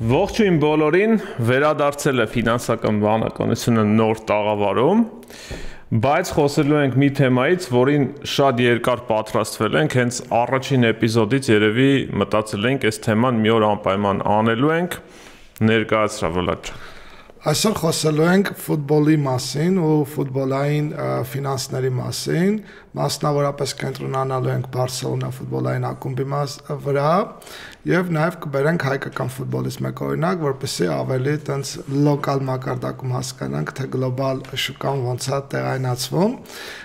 Ողջույն բոլորին, վերադարձել է ֆինանսական բանականությունը նոր տաղավարում, բայց խոսելու ենք մի թեմայից, որին շատ երկար պատրաստվել ենք, հենց առաջին էպիզոդից երևի մտածել ենք այս թեման մի օր անպայման անելու ենք, ներկայացրա Վլադ ջան։ Այսօր խոսելու ենք ֆուտբոլի մասին ու ֆուտբոլային ֆինանսների մասին, մասնավորապես կենտրոնանալու ենք Բարսելոնա ֆուտբոլային ակումբի վրա եւ նաեւ կբերենք հայկական ֆուտբոլից մեկ օրինակ, որպեսզի ավելի տենց լոկալ մակարդակում հասկանանք, թե գլոբալ շուկան ոնց է տեղայնացվում։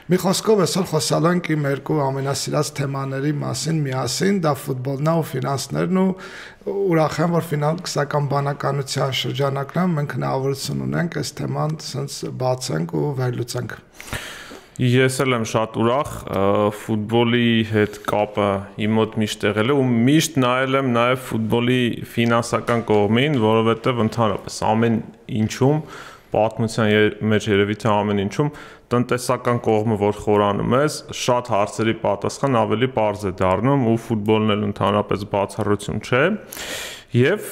Մի խոսքով այսօր խոսալու ենք իմ երկու ամենասիրած թեմաների մասին միասին, դա ֆուտբոլն ու ֆինանսներն ու ուրախ եմ, որ ֆինանսական բանականության շրջանակներում մենք հնարավորություն ունենք այս թեման ցած բացենք ու վերլուծենք։ Ես էլ եմ շատ ուրախ, ֆուտբոլի հետ կապը իմ մոտ միշտ եղել է ու միշտ նայել եմ նաև ֆուտբոլի ֆինանսական կողմին, որովհետև ընդհանրապես ամեն ինչում պատմության մեջ երևի թե ամեն ինչում տնտեսական կողմը որ խորանում ես, շատ հարցերի պատասխան ավելի պարզ է դառնում ու ֆուտբոլն էլ ընդհանրապես բացառություն չէ։ Եվ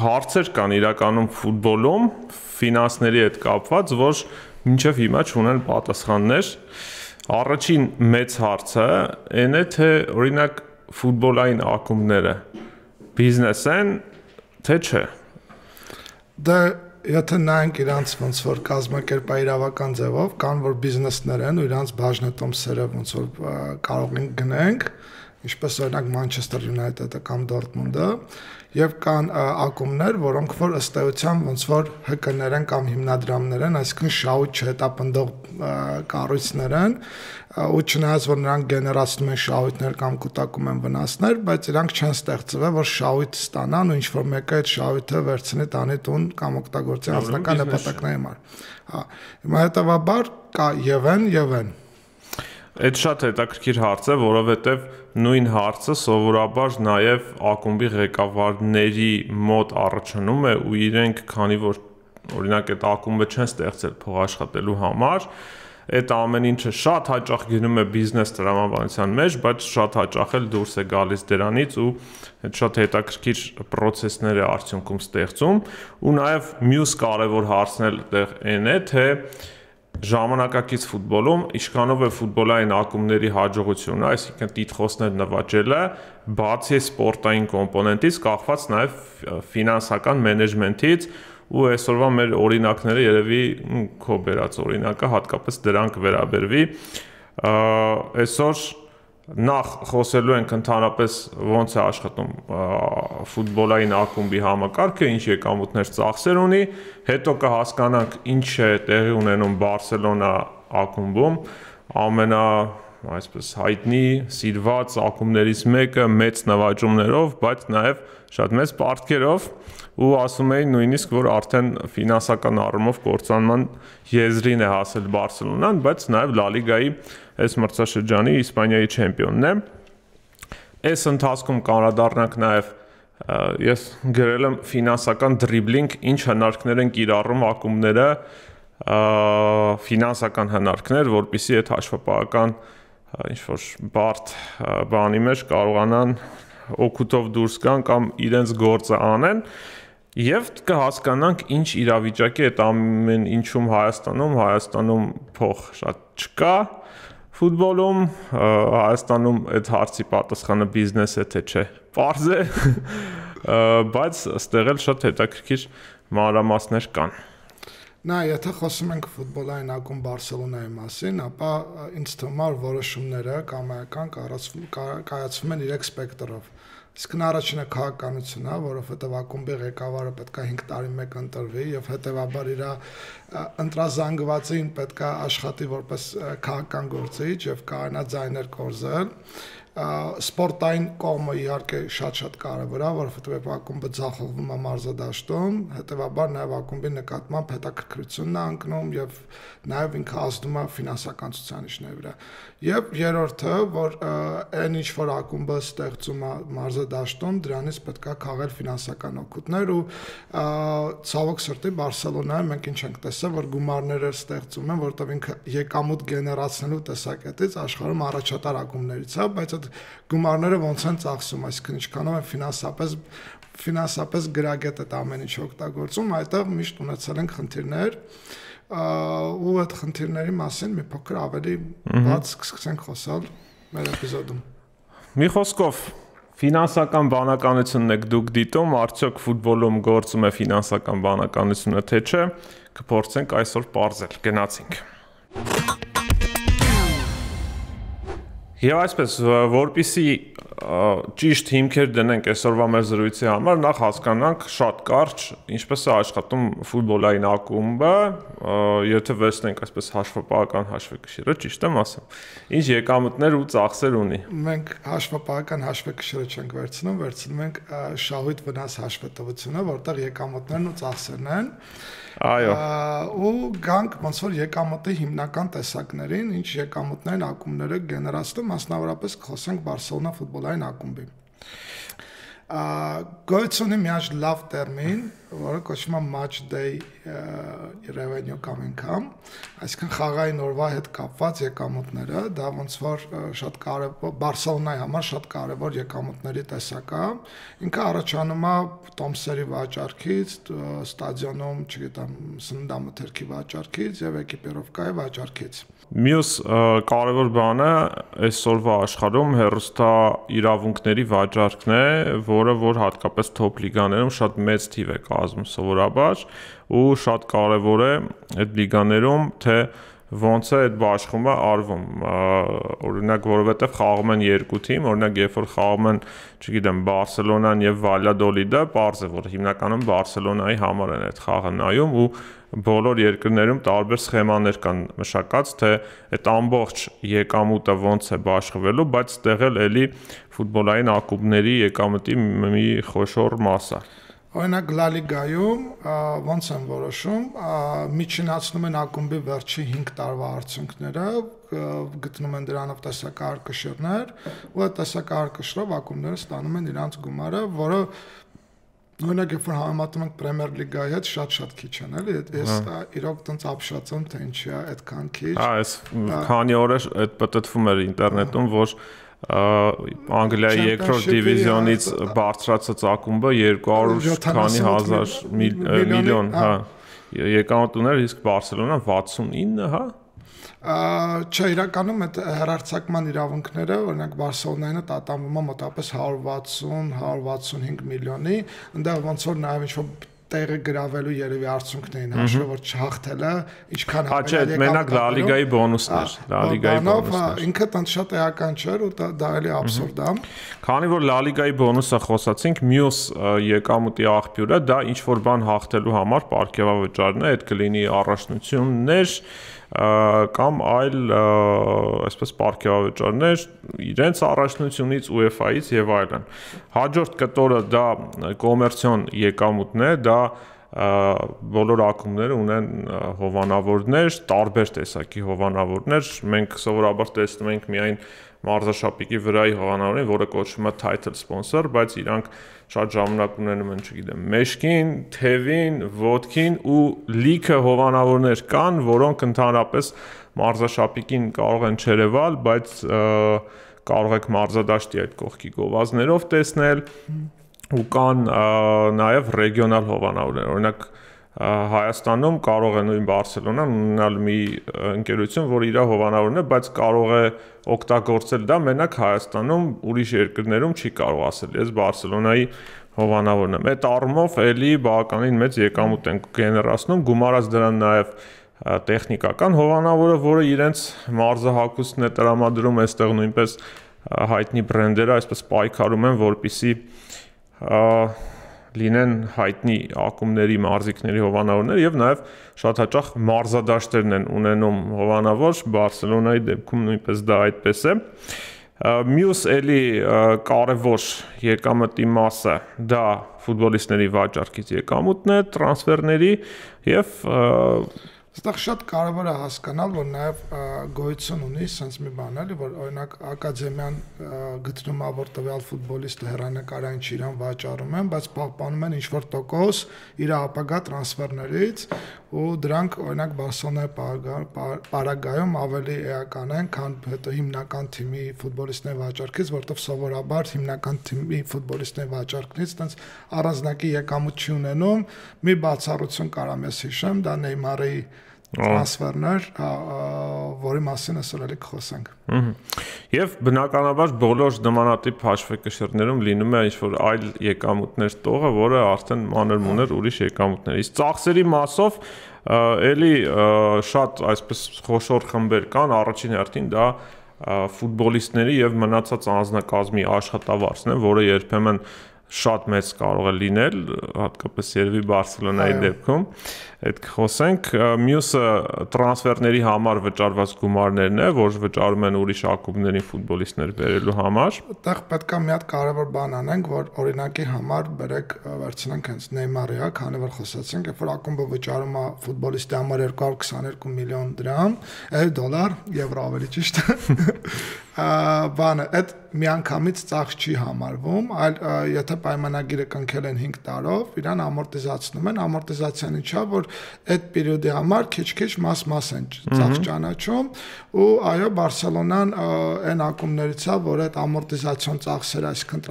հարցեր կան իրականում ֆուտբոլում ֆինանսների հետ կապված, որ մինչև հիմա չունեն պատասխաններ։ Առաջին մեծ հարցը այն է, թե օրինակ ֆուտբոլային ակումբները բիզնես են, թե չէ։ Դա եթե նայենք իրանց ոնց որ կազմակերպայիրավական ձևով, կան որ բիզնեսներ են ու իրանց բաժնետոմսերը ոնց որ կարող ենք գնենք, ինչպես օրինակ Manchester United-ը կամ Dortmund-ը, եւ կան ակումբներ, որոնք որ ըստ էության ոնց որ ՀԿ-ներ են կամ հիմնադրամներ են, այսինքն շահույթ չհետապնդող կառույցներ են, ու չնայած որ նրանք գեներացնում են շահույթներ կամ կուտակում են վնասներ, բայց իրանք չեն ստեղծվել, որ շահույթ ստանան ու ինչ-որ մեկը այդ շահույթը վերցնի տանի տուն կամ օգտագործի անձնական նպատակների համար։ Հա, հիմա հետեւաբար կա եւ են։ Այդ շատ հետաքրքիր հարց է, որովհետև նույն հարցը սովորաբար նաև ակումբի ղեկավարների մոտ առաջանում է ու իրենք, քանի որ օրինակ այդ ակումբը չեն ստեղծել փող աշխատելու համար, այդ ամեն ինչը շատ հաճախ գնում է բիզնես տրամաբանության մեջ, բայց շատ հաճախ էլ դուրս է գալիս դրանից ու այդ շատ հետաքրքիր պրոցեսներ է արդյունքում ստեղծում ու նաև մյուս կարևոր հարցն էլ այն է, թե ժամանակակից ֆուտբոլում ինչքանով է ֆուտբոլային ակումբների հաջողությունը, այսինքն տիտղոսներ նվաճելը, բացի սպորտային կոմպոնենտից կախված նաև ֆինանսական մենեջմենթից ու այսօրվա մեր օրինակները երևի քո բերած օրինակը հատկապես դրան կվերաբերվի։ Այսօր նախ խոսելու ենք ընդհանրապես ոնց է աշխատում ֆուտբոլային ակումբի համակարգը, ինչ եկամուտներ ծախսեր ունի, հետո կհասկանանք ինչ է տեղի ունենում Բարսելոնա ակումբում, այսպես հայտնի, սիրված ակումբներից մեկը մեծ նվաճումներով, բայց նաև շատ մեծ պարտքերով ու ասում էին նույնիսկ, որ արդեն ֆինանսական առումով կործանման եզրին է հասել Բարսելոնան, բայց նաև Լա Լիգայի այս մրցաշրջանի Իսպանիայի չեմպիոնն է։ Այս ընթացքում կանրադառնանք նաև ես գրել եմ ֆինանսական դրիբլինգ, ինչ հնարքներ են կիրառում ակումբները, ֆինանսական հնարքներ, որպեսզի այդ հաշվապահական ինչ-որ բարդ բանի մեջ կարողանան օգուտով դուրս գան կամ իրենց գործը անեն եւ կհասկանանք ինչ իրավիճակի այդ ամեն ինչում Հայաստանում փող շատ չկա ֆուտբոլում, Հայաստանում այդ հարցի պատասխանը բիզնես է թե չէ, պարզ է, բայց այստեղ էլ շատ հետաքրքիր մանրամասներ կան։ Նա եթե խոսում ենք ֆուտբոլային ակումբ Բարսելոնայի մասին, ապա ինձ թվում է որոշումները կամայական կայացվում են 3 սպեկտրով։ Իսկ առաջինը քաղաքականությունն է, որովհետև ակումբի ղեկավարը պետք է 5 տարի մեկ ընտրվի եւ հետեւաբար իր ընտրազանգվածին պետք է աշխատի որպես քաղաքական գործիչ եւ կարողանա ձայներ կորզել։ Սպորտային կողմը իհարկե շատ կարևոր է, որովհետև ակումբը ձախողվում է մարզադաշտում, հետեւաբար նաև ակումբի նկատմամբ հետաքրքրությունն է անկնում եւ նաև ինքը ազդում է ֆինանսական ցուցանիշների վրա։ Եվ երրորդը, որ այն ինչ որ ակումբը ստեղծում է մարզադաշտում, դրանից պետք է քաղել ֆինանսական օգուտներ ու ցավոք սրտի Բարսելոնայում մենք ինչ ենք տեսել, որ գումարները ստեղծում են, որտեղ ինքը եկամուտ գեներացնելու տեսակետից աշխարհում առաջատար ակումբներից է, բայց այդ գումարները ոնց են ծախսում, այսինքն ինչքանով են ֆինանսապես ֆինանսապես գրագետ է ամեն ինչ օգտագործում, այդտեղ միշտ ունեցել ենք խնդիրներ, ու այդ խնդիրների մասին մի փոքր ավելի բաց կսկսենք խոսալ մեր էպիզոդում։ Մի խոսքով ֆինանսական բանականությունն եք դուք դիտում, արդյոք ֆուտբոլում գործում է ֆինանսական բանականությունը թե չէ, կփորձենք այսօր պարզել, գնացինք։ Եվ այսպես, որպեսզի ճիշտ հիմքեր դնենք այսօրվա մեր զրույցի համար, նախ հասկանանք շատ կարճ ինչպես է աշխատում ֆուտբոլային ակումբը, եթե վերցնենք այսպես հաշվապահական հաշվեկշիռը, ճիշտ եմ ասում, ինչ եկամուտներ ու ծախսեր ունի։ Մենք հաշվապահական հաշվեկշիռը չենք վերցնում ենք շահույթ վնաս հաշվետվությունը, որտեղ եկամուտներն ու ծախսերն են։ Այո։ Ու գանք ոնց որ եկամուտի հիմնական տեսակներին, ինչ եկամուտներն ակումբները գեներացնում, մասնավորապես խոսենք Բարսելոնա ֆուտբոլային ակումբի։ Գոյություն ունի մի հատ լավ տերմին, որը կոչվում է match day revenue կամ income, այսինքն խաղային օրվա հետ կապված եկամուտները, դա ոնց որ շատ կարևոր Բարսելոնայի համար շատ կարևոր եկամուտների տեսակ է։ Ինքը առաջանում է տոմսերի վաճառքից, ստադիոնում, չգիտեմ, սննդամթերքի վաճառքից եւ էկիպիրովկայի վաճառքից։ Մյուս կարևոր բանը այսօրվա աշխարհում հեռուստա իրավունքների վաճառքն է, որը որ հատկապես top լիգաներում շատ մեծ թիվ է կազմում սովորաբար, ու շատ կարևոր է այդ լիգաներում թե ոնց է այդ բաշխումը արվում, օրինակ, որովհետև խաղում են երկու թիմ, օրինակ, երբ որ խաղում են, չգիտեմ, Բարսելոնան եւ Վալյադոլիդը, պարզ է, որ հիմնականում Բարսելոնայի համար են այդ խաղը նայում ու բոլոր երկրներում տարբեր սխեմաներ կան մշակած, թե այդ ամբողջ եկամուտը ոնց է բաշխվելու, բայց ստեղ էլի ֆուտբոլային ակումբների եկամտի մի խոշոր մաս է։ Օրինակ Լա լիգայում ոնց են որոշում, միջինացնում են ակումբի վերջի 5 տարվա արդյունքները, գտնում են դրանով տեսակահար կշիռներ, ու այդ տեսակահար կշռով ակումբները ստանում են իրանց գումարը, որը օրինակ երբ որ համեմատում ենք Պրեմիեր լիգայի հետ շատ քիչ են, էլի, ես իրոք տենց ապշածում, թե ինչի է այդքան քիչ։ Այս քանի օր է այդ պատտվում էր ինտերնետում, որ Անգլիայի երկրորդ դիվիզիոնից բարձրացած ակումբը 200 քանի հազար միլիոն, հա, եկամուտ ուներ, իսկ Բարսելոնան 69, հա։ Չէ, իրականում այդ հեռարձակման իրավունքները, օրինակ Բարսելոնային տատանվում է մոտավորապես 160-165 միլիոնի, այնտեղ ոնց որ նաև ինչ-որ տեղը գրավելու երևի արդյունքն էին հաշվը, որ չհաղթել է, ինչքան հապել մենակ Լա լիգայի բոնուսներ, Լա լիգայի բոնուսներ։ Ինքը տան շատ էական չէր ու դա էլի աբսուրդ է։ Քանի որ Լա լիգայի բոնուսը խոսացինք, մյուս եկամուտի աղբյուրը դա ինչ որ բան հաղթելու համար պարգևավճարն է, այդ կլինի առաջնություններ կամ այլ այսպես պարգևավճարներ իրենց առաջնությունից, UEFA-ից եւ այլն։ Հաջորդ կտորը դա կոմերցիոն եկամուտն է, դա բոլոր ակումբները ունեն հովանավորներ, տարբեր տեսակի հովանավորներ, մենք սովորաբար տեսնում ենք միայն մարզաշապիկի վրայի հովանավորին, որը կոչվում է title sponsor, բայց իրանք շատ ժամանակ ունենում են, չգիտեմ, մեշկին, թևին, ոտքին ու լիքը հովանավորներ կան, որոնք ընդհանրապես մարզաշապիկին կարող են չերևալ, բայց կարող եք մարզադաշտի այդ կողքի գովազդներով տեսնել ու կան նաև ռեգիոնալ հովանավորներ, օրինակ Հայաստանում կարող է նույն Բարսելոնան ունենալ մի ընկերություն, որ իր հովանավորն է, բայց կարող է օգտագործել դա մենակ Հայաստանում, ուրիշ երկրներում չի կարող ասել, ես Բարսելոնայի հովանավորն եմ։ Այդ առումով էլի բավականին մեծ եկամուտ են գեներացնում, գումարած դրան նաև տեխնիկական հովանավորը, որը իրենց մարզահագուստն է տրամադրում, այստեղ նույնպես հայտնի բրենդերը այսպես պայքարում են, որպեսզի լինեն հայտնի ակումբների մարզիկների հովանավորներ եւ նաեւ շատ հաճախ մարզադաշտերն են ունենում հովանավոր, Բարսելոնայի դեպքում նույնպես դա այդպես է։ Մյուս էլի կարևոր եկամտի մասը դա ֆուտբոլիստների վաճառքից եկամուտն է, տրանսֆերների եւ Այստեղ շատ կարևոր է հասկանալ, որ նաև գոյություն ունի sense մի բան, էլի, որ օրինակ ակադեմիան գտնում է, որ տվյալ ֆուտբոլիստը հեռանկարային իրան վաճառում են, բայց պահպանում են ինչ-որ տոկոս իր ապագա տրանսֆերներից, ու դրանք օրինակ Բարսելոնայի պարագայում ավելի էական են, քան հետո հիմնական թիմի ֆուտբոլիստների վաճառքից, որտեղ սովորաբար հիմնական թիմի ֆուտբոլիստների վաճառքից տենց առանձնակի եկամուտ չի ունենում։ Մի բացառություն կարամ ես հիշեմ, դա Նեյմարի տրանսֆերներ, որի մասին այսօր էլի կխոսենք։ Եվ բնականաբար բոլոր նմանատիպ հաշվեկշիռներում լինում է ինչ-որ այլ եկամուտներ տողը, որը արդեն մանր-մունր ուրիշ եկամուտներ։ Իսկ ծախսերի մասով էլի շատ այսպես խոշոր խմբեր կան, առաջին հերթին դա ֆուտբոլիստների եւ մնացած անձնակազմի աշխատավարձն է, որը երբեմն շատ մեծ կարող է լինել, հատկապես երևի Բարսելոնայի դեպքում, այդ կխոսենք, մյուսը տրանսֆերների համար վճարված գումարներն է, որ վճարում են ուրիշ ակումբներին ֆուտբոլիստներ բերելու համար։ Այդտեղ պետք է մի հատ կարևոր բան անենք, որ օրինակի համար բերեք վերցնենք հենց Նեյմարի, քանի որ խոսացինք, երբ որ ակումբը վճարում է ֆուտբոլիստի համար 222 միլիոն դրամ, դոլար, եվրո ավելի ճիշտ, բանը, այդ միանգամից ծախս չի համարվում, այլ եթե պայմանագիրը կնքել են 5 տարով, իրան ամորտիզացնում են, ամորտիզացիան ինչա, որ այդ պերիոդի համար քիչ-քիչ մաս-մաս են ծախս ճանաչում, ու այո, Բարսելոնան այն ակումբներից է, որ այդ ամորտիզացիոն ծախսերը, այսինքն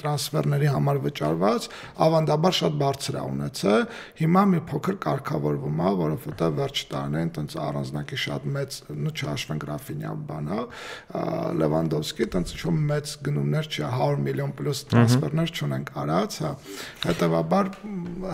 տրանսֆերների համար վճարված, ավանդաբար շատ բարձր է ունեցել, հիմա մի փոքր կարգավորվում է, որովհետև վերջ տարիներին տենց առանձնակի շատ մեծ, նու չհաշվենք Ռաֆինյա բանա, Լևանդովսկի, տենց ինչ-որ մեծ գնումներ չի, 100 միլիոն պլյուս տրանսֆերներ չունենք արած, հետևաբար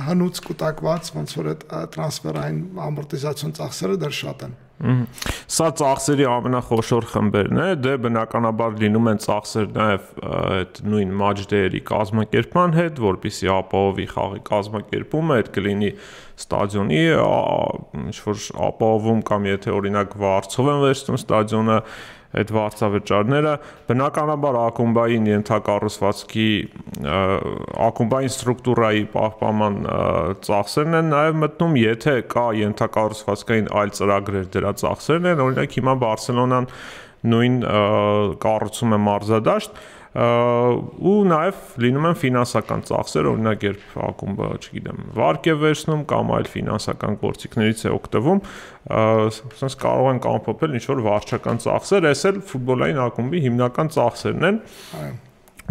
հնուց կուտակված ոնց որ այդ տրանսֆերային ամորտիզացիոն ծախսերը դեռ շատ են։ Սա ծախսերի ամենախոշոր խմբերն է, դե բնականաբար լինում են ծախսեր նաև այդ նույն մատչդեերի կազմակերպման հետ, որպեսզի ապահովի խաղի կազմակերպումը, այդ կլինի ստադիոնի ինչ-որ ապահովում կամ եթե օրինակ վարձով են վերցնում ստադիոնը, այդ վարձավճարները բնականաբար ակումբային ենթակառուցվածքի ակումբային ստրուկտուրայի պահպանման ծախսերն են նաև մտնում, եթե կա ենթակառուցվածքային այլ ծրագրեր դրա ծախսերն են, օրինակ հիմա Բարսելոնան նույն կառուցում է մարզադաշտ ու նաև լինում են ֆինանսական ծախսեր, օրինակ երբ ակումբը, չգիտեմ, վարկ է վերցնում կամ այլ ֆինանսական գործիքներից է օգտվում, ասես կարող են ամփոփել ինչ-որ վարչական ծախսեր, այս էլ ֆուտբոլային ակումբի հիմնական ծախսերն են։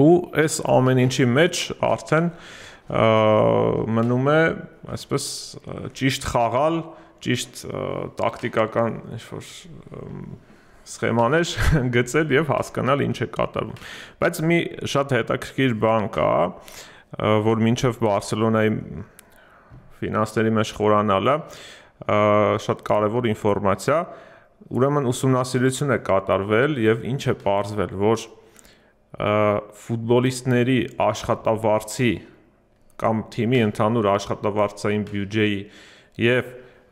Ու այս ամեն ինչի մեջ արդեն մնում է, այսպես ճիշտ խաղալ, ճիշտ տակտիկական ինչ-որ սխեմաներ գծել եւ հասկանալ ինչ է կատարվում։ Բայց մի շատ հետաքրքիր բան կա, որ մինչեւ Բարսելոնայի ֆինանսների մեջ խորանալը շատ կարևոր ինֆորմացիա, ուրեմն ուսումնասիրություն է կատարվել եւ ինչ է պարզվել, որ ֆուտբոլիստների աշխատավարձի կամ թիմի ընդհանուր աշխատավարձային բյուջեի եւ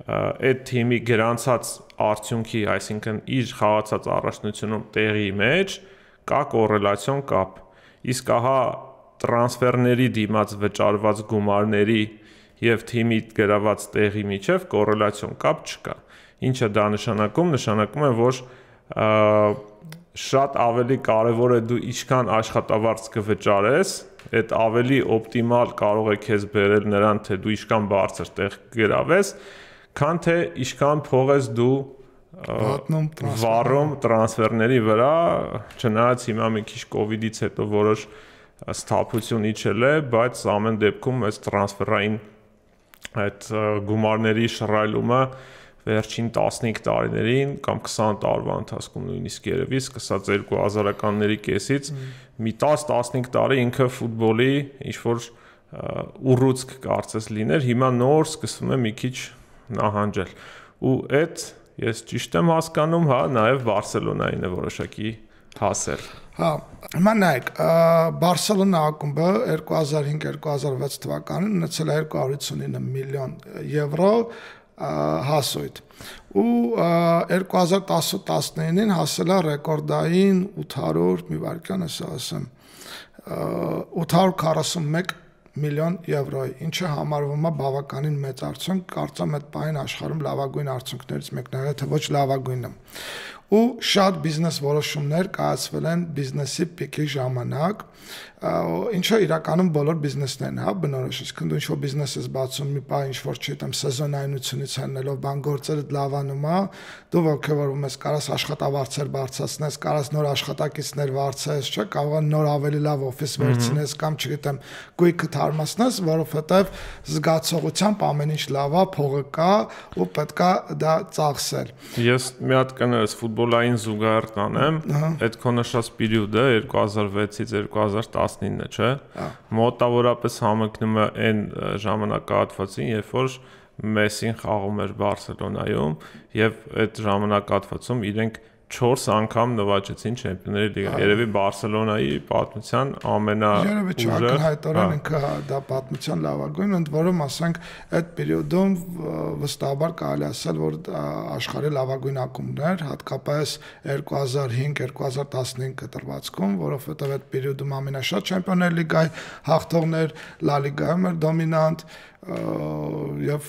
այդ թիմի գրանցած արդյունքի, այսինքն իր խաղացած առաջնությունում տեղի մեջ կա կոռելացիոն կապ։ Իսկ ահա տրանսֆերների դիմաց վճարված գումարների եւ թիմի գրաված տեղի միջև կոռելացիոն կապ չկա։ Ինչը դա նշանակում, նշանակում է, որ շատ ավելի կարևոր է դու ինչքան աշխատավարձ կվճարես, այդ ավելի օպտիմալ կարող է քեզ բերել նրան, թե դու ինչքան բարձր տեղ գրավես, քան թե ինչքան փող ես դու վառում տրանսֆերների վրա, չնայած հիմա մի քիչ կովիդից հետո որոշ սթափություն իջել է, բայց ամեն դեպքում այս տրանսֆերային այդ գումարների շռայլումը վերջին 15 տարիներին կամ 20 տարվա ընթացքում նույնիսկ երևի սկսած 2000-ականների կեսից մի 10-15 տարի ինքը ֆուտբոլի ինչ-որ ուռուցք կարծես լիներ, հիմա նոր սկսվում է մի քիչ նահանջել։ Ու այդ ես ճիշտ եմ հասկանում, հա, նաև Բարսելոնային է որոշակի հասել։ Հա, հիմա նայեք, Բարսելոնա ակումբը 2005-2006 թվականին ունեցել է 259 միլիոն եվրո հասույթ ու 2010-19-ին հասել է ռեկորդային 800 մի վարքյան էս ասեմ 841 միլիոն եվրոյի, ինչը համարվում է բավականին մեծ արդյունք, կարծեմ այդ պահին աշխարհում լավագույն արդյունքներից մեկն է, եթե ոչ լավագույնը։ ու շատ բիզնես որոշումներ կայացվել են բիզնեսի պիկի ժամանակ, ինչը իրականում բոլոր բիզնեսներն է, բնորոշ, իսկ դու ինչ-որ բիզնես ես բացում, մի բան ինչ-որ չգիտեմ, սեզոնայնությունից հենելով, բան գործերը լավանում է, դու ողջևորվում ես, կարաս աշխատավարձեր բարձրացնես, կարաս նոր աշխատակիցներ վարձես, չէ՞, կարող է նոր ավելի լավ օֆիս վերցնես կամ չգիտեմ, գույքը թարմացնես, որովհետև զգացողությամբ ամեն ինչ լավ է, փողը կա ու պետքա դա ծախսել։ Ես մի հատ կներես ֆուտբոլային զուգահեռ տանեմ, այդ քո նշած պերիոդը 2006-ից 2019-ը, չէ՞։ Մոտավորապես համընկնում է այն ժամանակահատվածին, երբ որ Մեսին խաղում էր Բարսելոնայում եւ այդ ժամանակահատվածում իրենք 4 անգամ նվաճեցին Չեմպիոնների լիգա։ Երևի Բարսելոնայի պատմության Երևի ակնհայտորեն ինքը դա պատմության լավագույն, ընդ որում ասենք այդ պերիոդում վստահաբար կարելի ասել, որ աշխարհի լավագույն ակումբներ, հատկապես 2005-2015 կտրվածքում, որովհետև այդ պերիոդում ամենաշատ Չեմպիոնների լիգայի հաղթողներ Լա լիգայում էր դոմինանտ եւ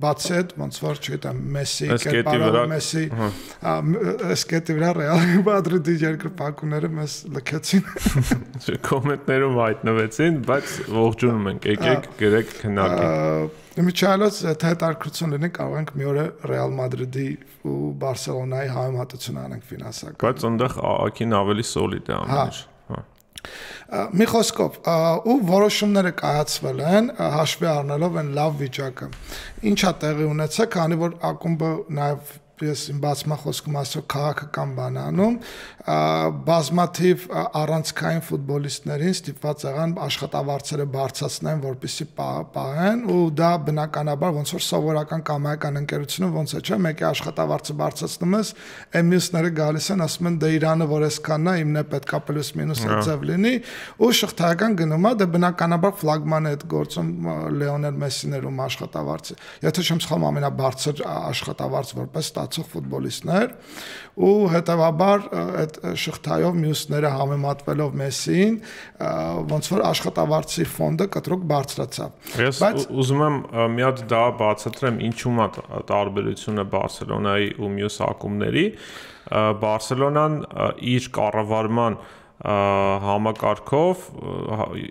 բացի այդ ոնց որ չգիտեմ Մեսսի, կերպարով Մեսսի, սկետի վրա Ռեալ Մադրիդի երկրպագուները մեզ լքեցին։ Կոմենտներում հայտնվեցին, բայց ողջունում ենք, եկեք գրեք քննարկենք։ Իմիջիալոց հետաքրքրություն լինի, կարող ենք մի օր Ռեալ Մադրիդի ու Բարսելոնայի համեմատություն անենք ֆինանսական։ Բայց այնտեղ ԱԱԿ-ին ավելի սոլիդ է ամեն ինչ։ Մի խոսքով ու որոշումները կայացվել են հաշվի առնելով այն լավ վիճակը։ Ինչա տեղի ունեցա, քանի որ ակումբը նաև ես իմ բացման խոսքում ասում քաղաքական բանանում բազմաթիվ առանցքային ֆուտբոլիստներին ստիպված եղան աշխատավարձերը բարձրացնեն, որպեսզի պահեն ու դա բնականաբար ոնց որ սովորական կամայական ընկերությունը ոնց է, չէ՞, մեկի աշխատավարձը բարձրացնում ես, այն մյուսները գալիս են, ասում են դե Իրանը որ այսքանն է, իմն է պետքա պլյուս մինուս այդպես լինի ու շղթայական գնում է, դա բնականաբար ֆլագման է այդ գործում Լեոնել Մեսիներում աշխատավարձը։ Եթե չեմ սխալվում, ամենաբարձր աշխատավարձ որպես ստացող ֆուտբոլիստներ ու հետեւաբար այդ շղթայով մյուսները համեմատվելով Մեսսին ոնց որ աշխատավարձի ֆոնդը կտրուկ բարձրացավ։ Ես ուզում եմ մի հատ դա բացատրեմ ինչու՞մ է տարբերությունը Բարսելոնայի ու մյուս ակումբների։ Բարսելոնան իր կառավարման համակարգով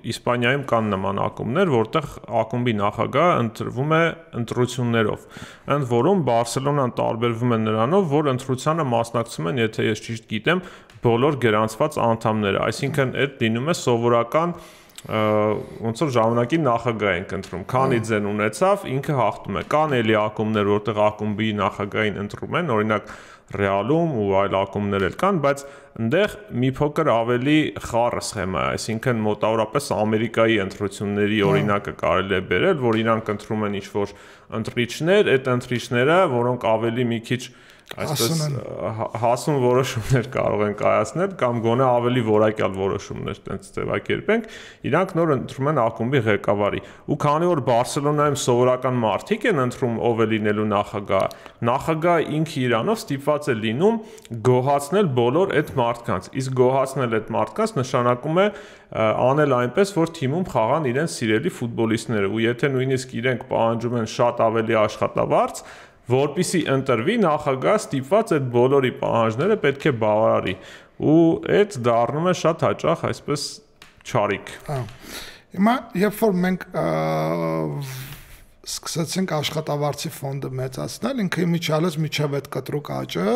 Իսպանիայում կան նման ակումբներ, որտեղ ակումբի նախագահը ընտրվում է ընտրություններով։ Ընդ որում Բարսելոնան տարբերվում է նրանով, որ ընտրությանը մասնակցում են, եթե ես ճիշտ գիտեմ, բոլոր գրանցված անդամները, այսինքն այդ լինում է սովորական ոնց որ ժամանակի նախագահ ենք ընտրում, քանի ձեն ունեցավ, ինքը հաղթում է։ Կան էլի ակումբներ, որտեղ ակումբի նախագահին ընտրում են, օրինակ Ռեալում ու այլ ակումբներ էլ կան, բայց այնտեղ մի փոքր ավելի խառը սխեմա է, այսինքն մոտավորապես Ամերիկայի ընտրությունների օրինակը կարելի է բերել, որ իրանք ընտրում են ինչ-որ ընտրիչներ, այդ ընտրիչները, որոնք ավելի մի քիչ այսպես հասուն որոշումներ կարող են կայացնել կամ գոնե ավելի որակյալ որոշումներ տենց ձևակերպենք, իրանք նոր ընտրում են ակումբի ղեկավարի։ Ու քանի որ Բարսելոնայում սովորական մարդիկ են ընտրում ով է լինելու նախագահը ինքը իրանով ստիպված է լինում գոհացնել բոլոր այդ մարդկանց։ Իսկ գոհացնել այդ մարդկանց նշանակում է անել այնպես, որ թիմում խաղան իրենց սիրելի ֆուտբոլիստները, ու եթե նույնիսկ իրենք պահանջում են շատ ավելի աշխատավարձ, որպեսզի ընտրվի նախագահ ստիպված այդ բոլորի պահանջները պետք է բավարարի ու այդ դառնում է շատ հաճախ այսպես չարիք։ Հիմա երբ որ մենք սկսեցինք աշխատավարձի ֆոնդը մեծացնել, ինքը իմիջիալոց միջև այդ կտրուկ աճը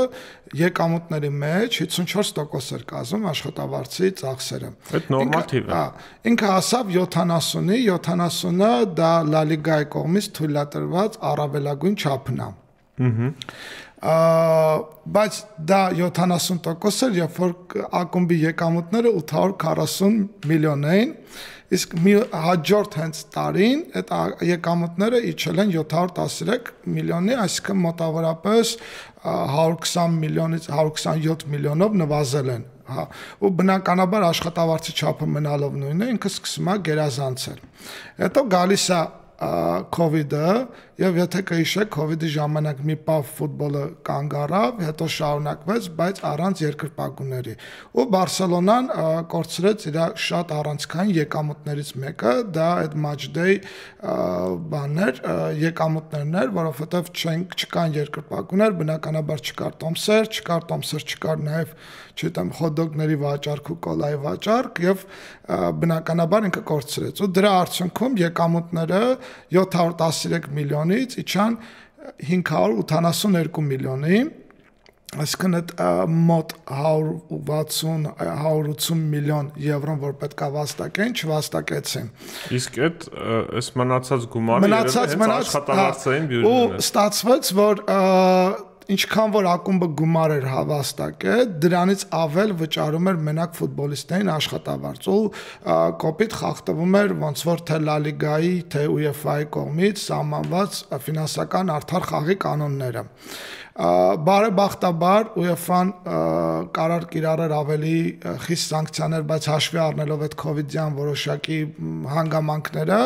եկամուտների մեջ 54% էր կազմում աշխատավարձի ծախսերը։ Այդ նորմատիվ է։ Ինքը հասավ 70-ի, 70-ը դա Լա լիգայի կողմից թույլատրված առավելագույն չափն է։ Բայց դա 70% էր, երբ որ ակումբի եկամուտները 840 միլիոն էին, իսկ հաջորդ հենց տարին այդ եկամուտները իջել են 713 միլիոնի, այսինքն մոտավորապես 120 միլիոնից 127 միլիոնով նվազել են, ու բնականաբար աշխատավարձի չափը մնալով նույնը, ինքը սկսում է գերազանցել։ Հետո գալիս է COVID-ը եւ եթե կհիշեք COVID-ի ժամանակ մի պահ ֆուտբոլը կանգ առավ, հետո շարունակվեց, բայց առանց երկրպագուների։ Ու Բարսելոնան կորցրեց իր շատ առանցքային եկամուտներից մեկը, դա այդ match day բաներ, եկամուտներն էր, որովհետեւ չկան երկրպագուներ, բնականաբար չկար տոմսեր, չկար նաեւ չգիտեմ հոթ-դոգների վաճառք ու կոլայի վաճառք եւ բնականաբար ինքը կորցրեց։ Ու դրա արդյունքում եկամուտները 713 միլիոնից իջան 582 միլիոնի, այսինքն այդ մոտ 160-180 միլիոն եվրոն որ պետքա վաստակեն, չվաստակեցին։ Իսկ այս մնացած գումարը հենց աշխատավարձային բյուջեն է։ Ու ստացվեց, որ ինչքան որ ակումբը գումար էր հավաստակել, դրանից ավել վճարում էր մենակ ֆուտբոլիստներին աշխատավարձ ու կոպիտ խախտվում էր ոնց որ թե Լա Լիգայի, թե UEFA-ի կողմից սահմանված ֆինանսական արդար խաղի կանոնները։ Բարեբախտաբար UEFA-ն կարար կիրառել ավելի խիստ սանկցիաներ, բայց հաշվի առնելով այդ COVID-յան որոշակի հանգամանքները,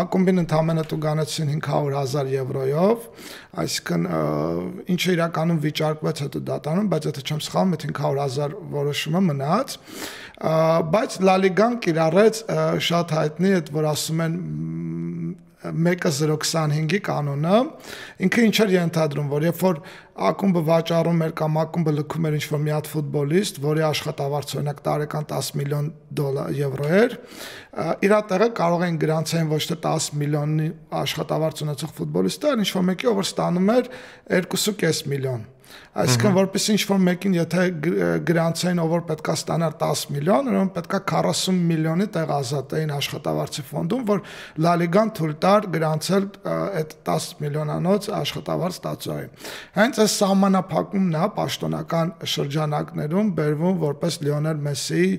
ակումբին ընդամենը տուգանեցին 500,000 եվրոյով, այսինքն ինչը իրականում վիճարկվեց հետո դատանում, բայց եթե չեմ սխալվում, այդ 500,000 որոշումը մնաց, բայց Լա Լիգան կիրառեց շատ հայտնի այդ որ ասում են 1.025-ի կանոնը, ինքը ինչ էր ենթադրում, որ երբ որ ակումբը վաճառում էր կամ ակումբը լքում էր ինչ-որ մի հատ ֆուտբոլիստ, որի աշխատավարձը օրինակ տարեկան 10 միլիոն եվրո էր, իր տեղը կարող էին գրանցեն ոչ թե 10 միլիոնի աշխատավարձ ունեցող ֆուտբոլիստը, այլ ինչ-որ մեկի, ով ստանում էր 2.5 միլիոն։ Այսինքն որպես ինչ-որ մեկին եթե գրանցային, ով որ պետքա ստանար 10 միլիոն, ուրեմն պետքա 40 միլիոնի տեղ ազատեին աշխատավարձի ֆոնդում, որ Լա Լիգան թույլ տար գրանցել այդ 10 միլիոնանոց աշխատավարձ ստացողին։ Հենց այս սահմանափակումն է պաշտոնական շրջանակներում բերվում որպես Լիոնել Մեսսիի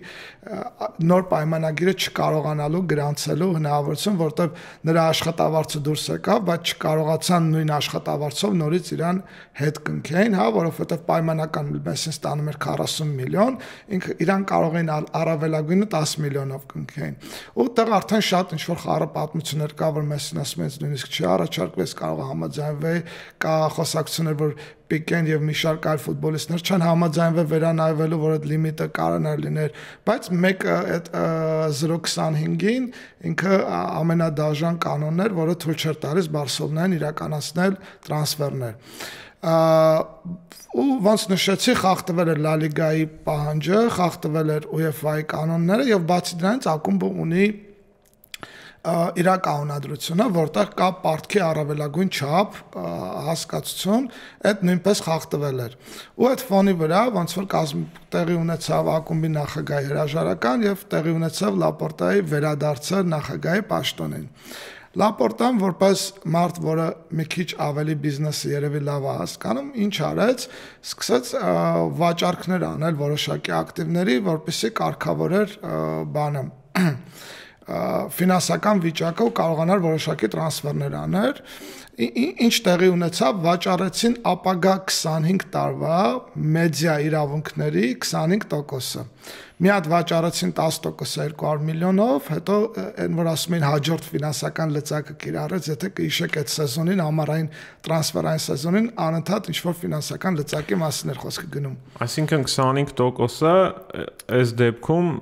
նոր պայմանագիրը չկարողանալու գրանցելու հնարավորություն, որտեղ նրա աշխատավարձը դուրս եկավ, բայց չկարողացան նույն աշխատավարձով նորից իրան հետ կնքեին, հա, որովհետև պայմանական Մեսսին ստանում էր 40 միլիոն, ինքը իրան կարող էին առավելագույնը 10 միլիոնով կնքեին։ Ու տեղ արդեն շատ ինչ-որ խառը պատմություններ կա, որ Մեսսին ասում է, նույնիսկ չի առաջարկվեց, կարող է համաձայնվի, կա խոսակցություններ, որ Պիկեն եւ մի շարք այլ ֆուտբոլիստներ չեն համաձայնվել վերանայվելու, որ այդ լիմիտը կարողանար լիներ, բայց մեկ այդ 0.25-ին ինքը ամենադաժան կանոնն էր, որը թույլ չէր տալիս Բարսելոնային իրականացնել տրանսֆերներ։ Ու ոնց նշեցի, խախտվել էր Լա Լիգայի պահանջը, խախտվել էր UEFA-ի կանոնները եւ բացի դրանից ակումբը ունի իր կանոնադրությունը, որտեղ կա պարտքի առավելագույն չափ հասկացություն, այդ նույնպես խախտվել էր։ Ու այդ ֆոնի վրա ոնց որ տեղի ունեցավ ակումբի նախագահի հրաժարական եւ տեղի ունեցավ Լապորտայի վերադարձը նախագահի պաշտոնին։ Լապորտան որպես մարդ, որը մի քիչ ավելի բիզնեսը երևի լավ է հասկանում, ինչ արեց, սկսեց վաճառքներ անել որոշակի ակտիվների, որպեսզի կարգավորեր բանը ֆինանսական վիճակը ու կարողանար որոշակի տրանսֆերներ անել, ինչ տեղի ունեցավ, վաճառեցին ապագա 25 տարվա մեդիա իրավունքների 25%-ը։ Մի հատ վաճառեցին 10%, 200 միլիոնով, հետո այն որ ասում են հաջորդ ֆինանսական լծակը կիրառեց, եթե կհիշեք այդ սեզոնին, ամառային տրանսֆերային սեզոնին անընդհատ ինչ-որ ֆինանսական լծակի մասին էր խոսքը գնում։ Այսինքն 25%-ը այս դեպքում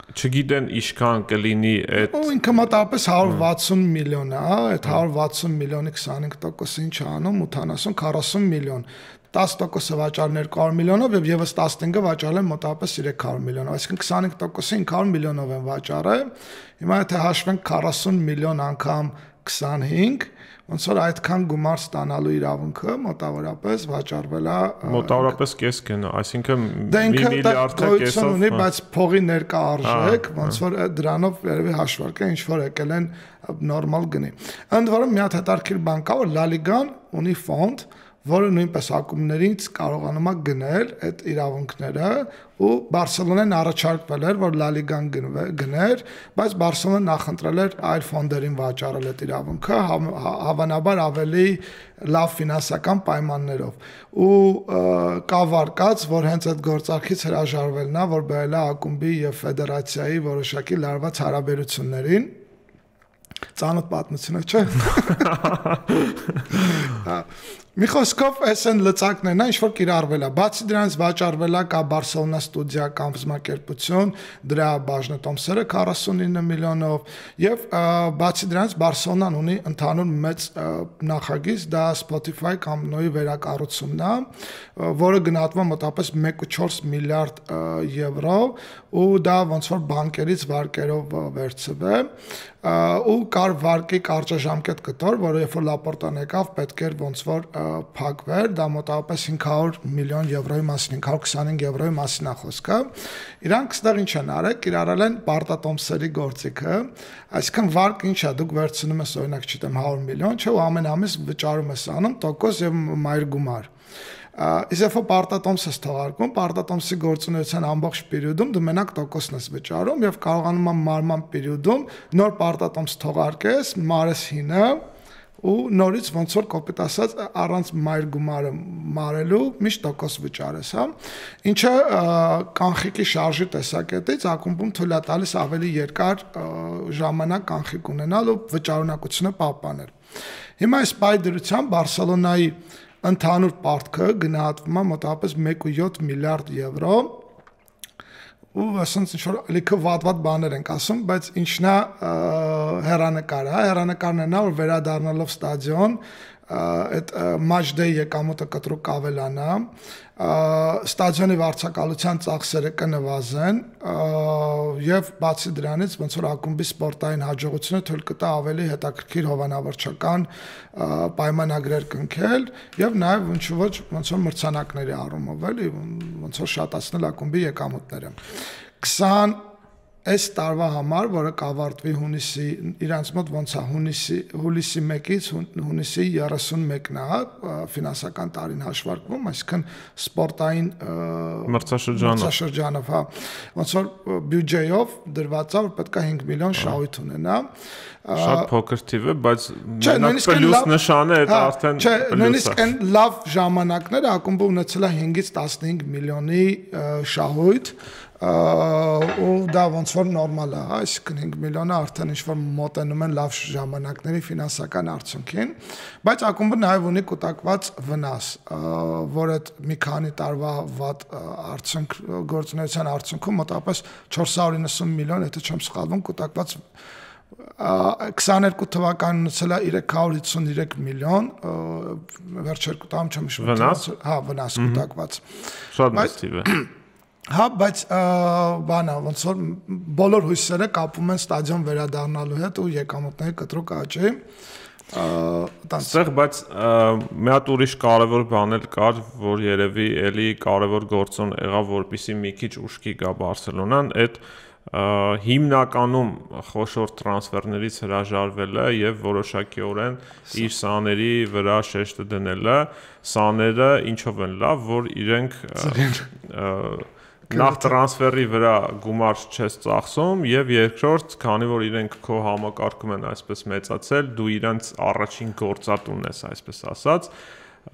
չգիտեն ինչքան կլինի այդ ու ինքը մոտավորապես 160 միլիոն է, այդ 160 միլիոնի 25%-ը ինչ է անում 80-40 միլիոն 10%-ը վաճառներ 200 միլիոնով եւ եւս 15-ը վաճառել են մոտավորապես 300 միլիոնով, այսինքն 25%-ը 500 միլիոնով են վաճառել։ Հիմա եթե հաշվենք 40 միլիոն անգամ 25, ոնց որ այդքան գումար ստանալու իրավունքը մոտավորապես վաճառվել է մոտավորապես կես կենա, այսինքն 1 միլիարդը կեսով ունի, բայց փողի ներկա արժեք, ոնց որ դրանով երևի հաշվարկը ինչ որ եկել են նորմալ գնի։ Ընդ որում մի հատ հետարքիր բան կա, որ Լա Լիգան ունի ֆոնդ, որը նույնպես ակումբներից կարողանում է գնել այդ իրավունքները ու Բարսելոնան առաջարկվել էր, որ Լա Լիգան գներ, բայց Բարսելոնան նախընտրել էր այլ ֆոնդերին վաճառել այդ իրավունքը, հավանաբար ավելի լավ ֆինանսական պայմաններով։ Ու կա վարկած, որ հենց այդ գործարքից հրաժարվելն է, որ բերել է ակումբի եւ ֆեդերացիայի որոշակի լարված հարաբերություններին։ Ծանոթ պատմությունը, չէ։ Մի խոսքով այս են լծակներն, ինչ որ կիրառվել է։ Բացի դրանից վաճառվել է կա Բարսելոնա ստուդիա կամ կազմակերպություն, դրա բաժնետոմսերը 49 միլիոնով եւ բացի դրանից Բարսելոնան ունի ընդհանուր մեծ նախագիծ, դա Spotify կամ նոյի վերակառուցումն է, որը գնահատվում է մոտավորապես 1.4 միլիարդ եվրո, ու դա ոնց որ բանկերից վարկերով վերցվել է, ու կար վարկի կարճաժամկետ կտոր, որը երբ որ Լապորտան եկավ, պետք էր ոնց որ փակվեր, դա մոտավորապես 500 միլիոն եվրոյի մասին, 525 եվրոյի մասին է խոսքը։ Իրանք ստեղ ինչ են արել, կիրառել են պարտատոմսերի գործիքը, այսինքն վարկը ինչ է, դուք վերցնում ես օրինակ, չգիտեմ, 100 միլիոն, չէ, ու ամեն ամիս վճարում ես անում տոկոս եւ մայր գումար։ Իսկ պարտատոմս ես թողարկում, պարտատոմսի գործունեության ամբողջ պերիոդում դու մենակ տոկոսն ես վճարում եւ կարողանում ես մարման պերիոդում նոր պարտատոմս թողարկես, մարես հինը ու նորից ոնց որ կոպիտ ասած առանց մայր գումարը մարելու միշտ տոկոս վճարես, հա, ինչը կանխիկի շարժի տեսակետից ակումբում թույլ է տալիս ավելի երկար ժամանակ կանխիկ ունենալ ու վճարունակությունը պահպանել։ Հիմա այս պայդրությամբ Բարսելոնայի ընդհանուր պարտքը գնահատվում է մոտավորապես 1.7 միլիարդ եվրո, ու ասենց ինչ որ լիքը վատ բաներ ենք ասում, բայց ինչն է հեռանկարը, հեռանկարն է նա, որ վերադառնալով ստադիոն, այդ match day եկամուտը կտրուկ կավելանա, ստադիոնի վարձակալության ծախսերը կնվազեն, եւ բացի դրանից ոնց որ ակումբի սպորտային հաջողությունը թույլ կտա ավելի հետաքրքիր հովանավորչական պայմանագրեր կնքել եւ նաեւ ինչ ոչ ոնց որ մրցանակների առումով էլի ոնց որ շատացնել ակումբի եկամուտները 20 այս տարվա համար, որը կավարտվի հունիսի, իրանց մոտ ոնց է հուլիսի 1-ից հունիսի 31-ն է, ֆինանսական տարին հաշվարկվում, այսինքն սպորտային մրցաշրջանով, հա, ոնց որ բյուջեով դրված է, որ պետք է 5 միլիոն շահույթ ունենա։ Շատ փոքր թիվ է, բայց մենակ պլյուս նշանը է արդեն չէ, նույնիսկ այն լավ ժամանակները ակումբը ունեցել է 5-ից 15 միլիոնի շահույթ, ու դա ոնց որ նորմալ է, այսինքն 5 միլիոնը արդեն ինչ որ մոտենում են լավ ժամանակների ֆինանսական արդյունքին, բայց ակումբը նաև ունի կուտակված վնաս, որ այդ մի քանի տարվա վատ արդյունք գործունեության արդյունքում մոտավորապես 490 միլիոն, եթե չեմ սխալվում, կուտակված 22 թվականին ունեցել է 353 միլիոն, վերջ երկու տարում չեմ հիշում, հա, վնաս կուտակված։ Շատ մեծ թիվ է։ Հա, բայց բանա, ոնց որ բոլոր հույսերը կապում են ստադիոն վերադառնալու հետ ու եկամուտների կտրուկ աճի։ Այստեղ բայց մի հատ ուրիշ կարևոր բան էլ կար, որ երևի էլի կարևոր գործոն եղավ, որպեսզի մի քիչ ուշքի գա Բարսելոնան, այդ հիմնականում խոշոր տրանսֆերներից հրաժարվելը եւ որոշակիորեն իր սաների վրա շեշտը դնելը, սաները ինչով են լավ, որ իրենք նախ տրանսֆերի վրա գումար չես ծախսում եւ երկրորդ, քանի որ իրենք քո համակարգում են այսպես մեծացել, դու իրենց առաջին գործատունն ես, այսպես ասած,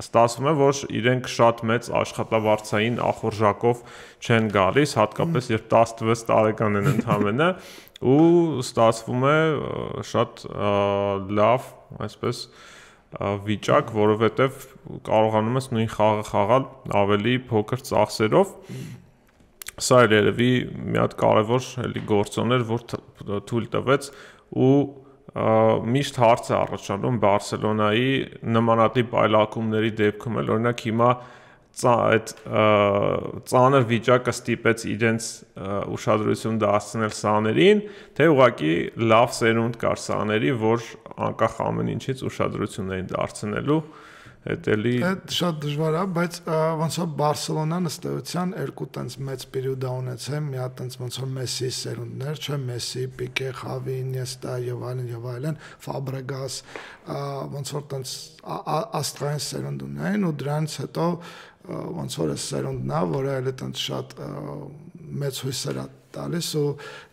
ստացվում է, որ իրենք շատ մեծ աշխատավարձային ախորժակով չեն գալիս, հատկապես երբ 16 տարեկան են ընդամենը, ու ստացվում է շատ լավ, այսպես վիճակ, որովհետեւ կարողանում ես նույն խաղը խաղալ ավելի փոքր ծախսերով։ Սա երևի մի հատ կարևոր էլի գործոն էր, որ թույլ տվեց ու միշտ հարց է առաջանում Բարսելոնայի նմանատիպ այլ ակումբների դեպքում էլ, օրինակ հիմա այդ ծանր վիճակը ստիպեց իրենց ուշադրություն դարձնել սաներին, թե ուղղակի լավ սերունդ կար սաների, որ անկախ ամեն ինչից ուշադրություն էին դարձնելու, այդ շատ դժվար է, բայց ոնց որ Բարսելոնան ըստ էության երկու տենց մեծ պերիոդ ունեցել, մի հատ տենց ոնց որ Մեսսի սերունդներ, չէ, Մեսսի, Պիկե, Խավի, Ինիեստա եւ այլն, Ֆաբրեգաս, ոնց որ տենց աստղային սերունդ ունեն ու դրանից հետո ոնց որ այս սերունդն է, որը էլ է տենց շատ մեծ հույսեր է տալիս ու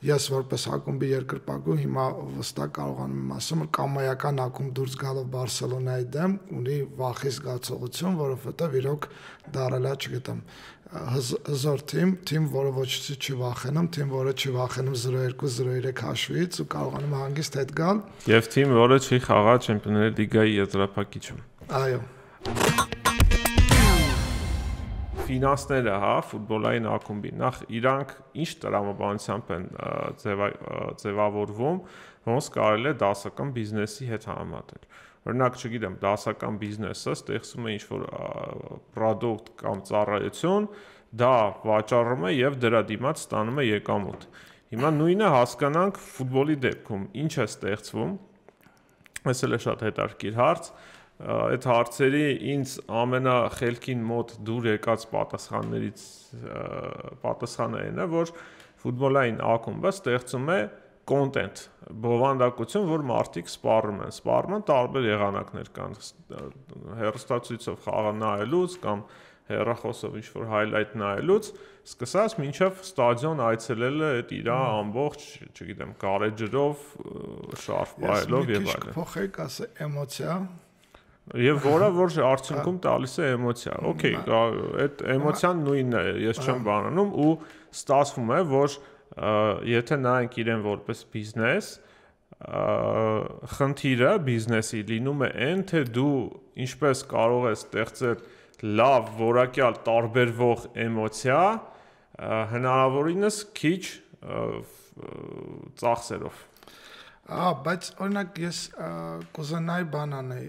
ես որպես ակումբի երկրպագու հիմա վստահ կարողանում եմ ասեմ, որ կամայական ակումբ դուրս գալով Բարսելոնայի դեմ ունի վախի զգացողություն, որովհետև իրոք դարելա, չգիտեմ, հզոր թիմ, որը ոչինչ չի վախենում, թիմ, որը չի վախենում 0-2, 0-3 հաշվից ու կարողանում հանգիստ հետ գալ։ Եվ թիմ, որը չի խաղալ Չեմպիոնների լիգայի եզրափակիչում։ Այո։ Ֆինանսները, հա, ֆուտբոլային ակումբի, նախ իրանք ինչ տրամաբանությամբ են ձևավորվում, ոնց կարելի է դասական բիզնեսի հետ համեմատել։ Օրինակ, չգիտեմ, դասական բիզնեսը ստեղծում է ինչ-որ պրոդուկտ կամ ծառայություն, դա վաճառում է եւ դրա դիմաց ստանում է եկամուտ։ Հիմա նույնը հասկանանք ֆուտբոլի դեպքում, ինչ է ստեղծվում։ Այս էլ է շատ հետաքրքիր հարց։ Այդ հարցերի ինձ ամենախելքին մոտ դուր եկած պատասխանը այն է, որ ֆուտբոլային ակումբը ստեղծում է կոնտենտ, բովանդակություն, որ մարդիկ սպառում են տարբեր եղանակներ կան, հեռուստացույցով խաղը նայելուց կամ հեռախոսով ինչ-որ highlight նայելուց, սկսած մինչև ստադիոն այցելելը այդ իր ամբողջ, չգիտեմ, գարեջրով, շարֆ պահելով եւ այլն։ Ես մի քիչ փոխեք, ասե էմոցիա։ Եվ որը որ արդյունքում տալիս է էմոցիա։ Okay, այդ էմոցիան նույնն է, ես չեմ բանանում ու ստացվում է, որ եթե նայենք իրեն որպես բիզնես, խնդիրը բիզնեսի լինում է այն, թե դու ինչպես կարող ես ստեղծել լավ, որակյալ տարբերվող էմոցիա, հնարավորինս քիչ ծախսերով։ Բայց օրինակ ես կուզենայի բան անեի,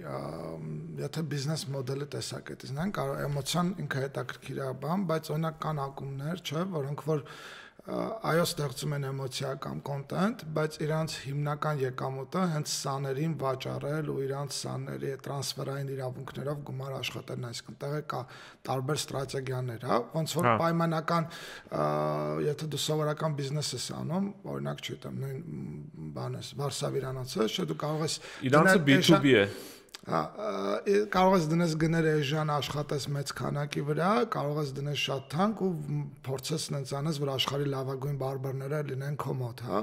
եթե բիզնես մոդելի տեսակետից նայենք, կարող էմոցիան ինքը հետաքրքիր է բան, բայց օրինակ կան ակումբներ, չէ, որոնք որ այո ստեղծում են էմոցիա կամ կոնտենտ, բայց իրանց հիմնական եկամուտը հենց սաներին վաճառել ու իրանց սաների տրանսֆերային իրավունքներով գումար աշխատելն, այսինքն տեղը կա տարբեր ստրատեգիաներ, հա, ոնց որ պայմանական, եթե դու սովորական բիզնես ես անում, օրինակ չգիտեմ, նույն բանը, վարսավիրանոցը, չէ, դու կարող ես իրանցը B2B է։ Կարող ես դնես գներ էժան աշխատես մեծ քանակի վրա, կարող ես դնես շատ թանկ ու փորձես նենց անես, որ աշխարհի լավագույն բարբերները լինեն քո մոտ, հա։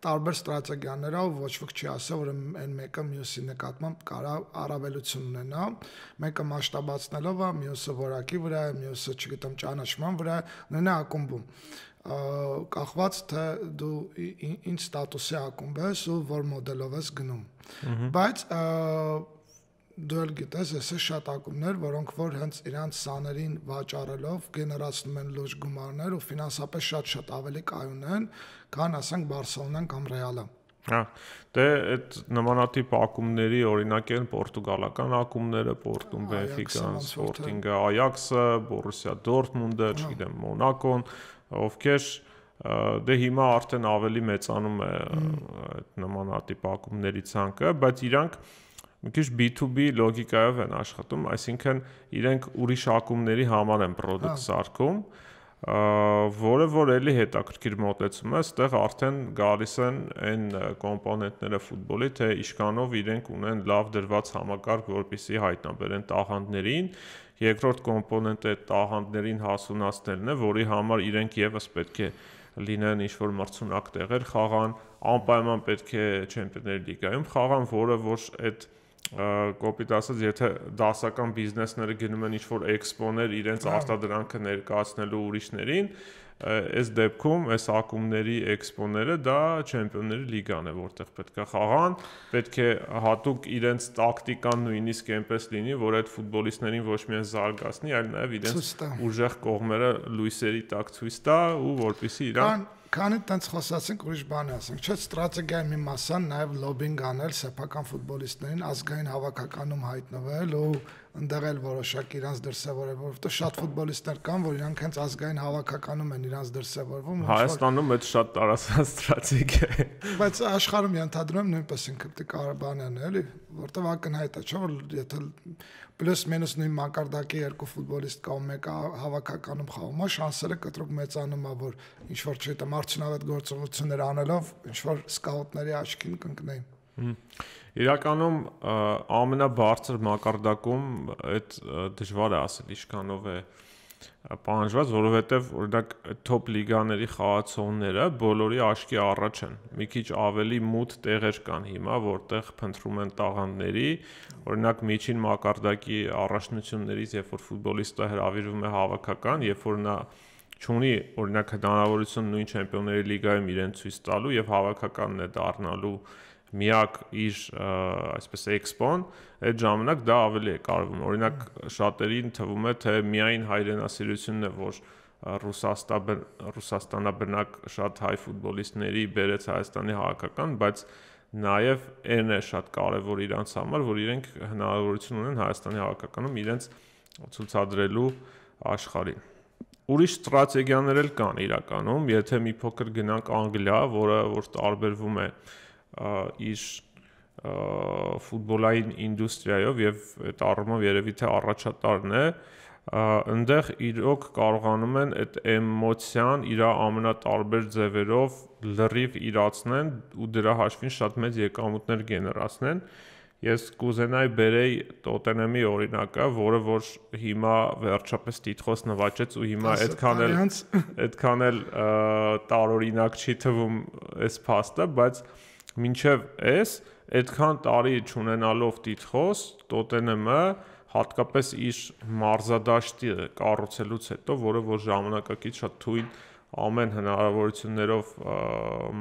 Տարբեր ստրատեգիաներ ու ոչ ոք չի ասա, որ այն մեկը մյուսի նկատմամբ կարա առավելություն ունենա, մեկը մասշտաբացնելով է, մյուսը որակի վրա է, մյուսը, չգիտեմ, ճանաչման վրա, նույնը ակումբում կախված թե դու ինչ ստատուսի ակումբ ես ու որ մոդելով ես գնում։ Բայց դու էլ գիտես, ես շատ ակումբներ, որոնք որ հենց իրանց սաներին վաճառելով գեներացնում են լուրջ գումարներ ու ֆինանսապես շատ ավելի կայուն են, քան ասենք Բարսելոնան կամ Ռեալը։ Հա, դե այդ նմանատիպ ակումբների օրինակ են պորտուգալական ակումբները, Պորտուն, Բենֆիկան, Սպորտինգը, Այաքսը, Բորուսիա Դորտմունդը, չգիտեմ, Մոնակոն, ովքեր դե հիմա արդեն ավելի մեծանում է այդ նմանատիպ ակումբների ցանկը, բայց իրանք մի քիչ B2B լոգիկայով են աշխատում, այսինքն իրենք ուրիշ ակումբների համար են product սարքում, որը որ էլի հետաքրքիր մոտեցում է, այստեղ արդեն գալիս են այն կոմպոնենտները ֆուտբոլի, թե ինչքանով իրենք ունեն լավ դրված համակարգ, որպեսզի հայտնաբերեն տաղանդներին, երկրորդ կոմպոնենտը այդ տաղանդներին հասունացնելն է, որի համար իրենք եւս պետք է լինեն ինչ-որ մրցունակ տեղեր խաղան, անպայման պետք է Չեմպիոնների լիգայում խաղան, որը որ այդ կոպիտ ասած, եթե դասական բիզնեսները գնում են ինչ-որ էքսպոներ իրենց արտադրանքը ներկայացնելու ուրիշներին, այս դեպքում այս ակումբների էքսպոները դա Չեմպիոնների լիգան է, որտեղ պետք է խաղան, պետք է հատուկ իրենց տակտիկան նույնիսկ այնպես լինի, որ այդ ֆուտբոլիստներին ոչ միայն զարգացնի, այլ նաև իրենց ուժեղ կողմերը լույսերի տակ ցույց տա ու որպեսզի իրան Քանի տենց խոսացինք, ուրիշ բան ասենք, չէ՞ ստրատեգիայի մի մասան նաև լոբինգ անել սեփական ֆուտբոլիստներին ազգային հավաքականում հայտնվել ու ընդեղ էլ որոշակի իրանց դրսևորել, որովհետև շատ ֆուտբոլիստներ կան, որ իրանք հենց ազգային հավաքականում են իրանց դրսևորվում։ Հայաստանում այդ շատ տարածված ստրատեգիա է։ Բայց աշխարհում ենթադրում եմ նույնպես ինքը պետք է բան անել, էլի, որտեղ ակնհայտ է, չէ՞ որ եթե պլյուս-մինուս նույն մակարդակի երկու ֆուտբոլիստ կա ու մեկը հավաքականում խաղում է, շանսերը կտրուկ մեծանում է, որ ինչ որ չգիտեմ, արդյունավետ գործողություններ անելով ինչ որ սկաուտների աչքին կընկնեն։ Իրականում ամենաբարձր մակարդակում այդ դժվար է ասել ինչքանով է պահանջված, որովհետև օրինակ top լիգաների խաղացողները բոլորի աչքի առաջ են։ Մի քիչ ավելի մութ տեղեր կան հիմա, որտեղ փնտրում են տաղանդների, օրինակ միջին մակարդակի առաջնություններից, երբ որ ֆուտբոլիստը հրավիրվում է հավաքական, երբ որ նա չունի օրինակ հնարավորություն նույն Չեմպիոնների լիգայում իրեն ցույց տալու եւ հավաքականն է դառնալու միակ իր այսպես էքսպոն, այդ ժամանակ դա ավելի է կարևորում։ Օրինակ շատերին թվում է, թե միայն հայրենասիրությունն է, որ Ռուսաստանաբնակ շատ հայ ֆուտբոլիստների բերեց Հայաստանի հավաքական, բայց նաև այն է շատ կարևոր իրանց համար, որ իրենք հնարավորություն ունեն Հայաստանի հավաքականում իրենց ցուցադրելու աշխարհին։ Ուրիշ ստրատեգիաներ էլ կան իրականում, եթե մի փոքր գնանք Անգլիա, որ տարբերվում է իր ֆուտբոլային ինդուստրիայով եւ այդ առումով երևի թե առաջատարն է, այնտեղ իրոք կարողանում են այդ էմոցիան իր ամենատարբեր ձևերով լրիվ իրացնեն ու դրա հաշվին շատ մեծ եկամուտներ գեներացնեն։ Ես կուզենայի բերեի Տոտենհեմի օրինակը, որը որ հիմա վերջապես տիտղոս նվաճեց ու հիմա այդքան էլ տարօրինակ չի թվում այս փաստը, բայց մինչև այդքան տարի չունենալով տիտղոս Տոտենհեմը հատկապես իր մարզադաշտի կառուցելուց հետո, որը որ ժամանակակից շատ թույլ ամեն հնարավորություններով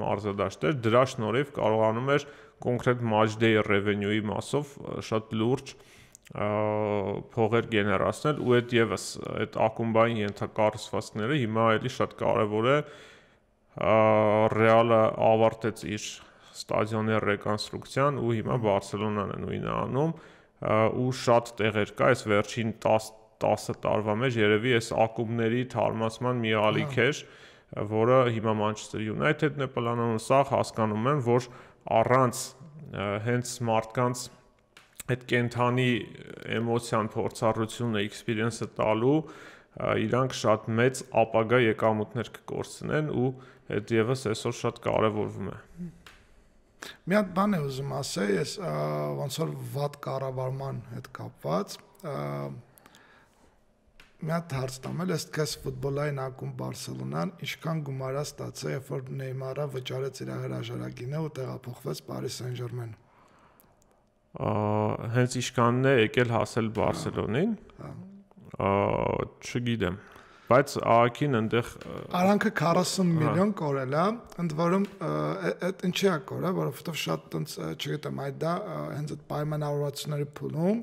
մարզադաշտ էր, դրա շնորհիվ կարողանում էր կոնկրետ match day revenue-ի մասով շատ լուրջ փողեր գեներացնել ու այդ եւս այդ ակումբային ենթակառուցվածքները հիմա էլի շատ կարեւոր է Ռեալը ավարտեց իր ստադիոնի ռեկոնստրուկցիան ու հիմա Բարսելոնան է նույնը անում ու շատ տեղեր կա այս վերջին 10 տարվա մեջ երևի այս ակումբների թարմացման մի ալիք էր, որը հիմա Manchester United-ն է պլանանում, սա հասկանում են, որ առանց հենց մարդկանց այդ կենթանի էմոցիան, փորձառությունը, experience-ը տալու իրանք շատ մեծ ապագա եկամուտներ կկորցնեն ու այդ եւս այսօր շատ կարեւորվում է։ Մի հատ բան է ուզում ասել, ես ոնց որ վատ կառավարման հետ կապված մի հատ հարց տամել, ես քեզ ֆուտբոլային ակումբ Բարսելոնան ինչքան գումար է ստացել, երբ որ Նեյմարը վճարեց իր հրաժարագինը ու տեղափոխվեց Paris Saint-Germain։ Հենց ինչքանն է եկել հասել Բարսելոնին։ Չգիտեմ։ Բայց ԱԱԿ-ին այնտեղ արանքը 40 միլիոն կորել է, ընդ որում այդ ինչի է կորել, որովհետև շատ տենց, չգիտեմ, այդ դա հենց այդ պայմանավորվածությունների փուլում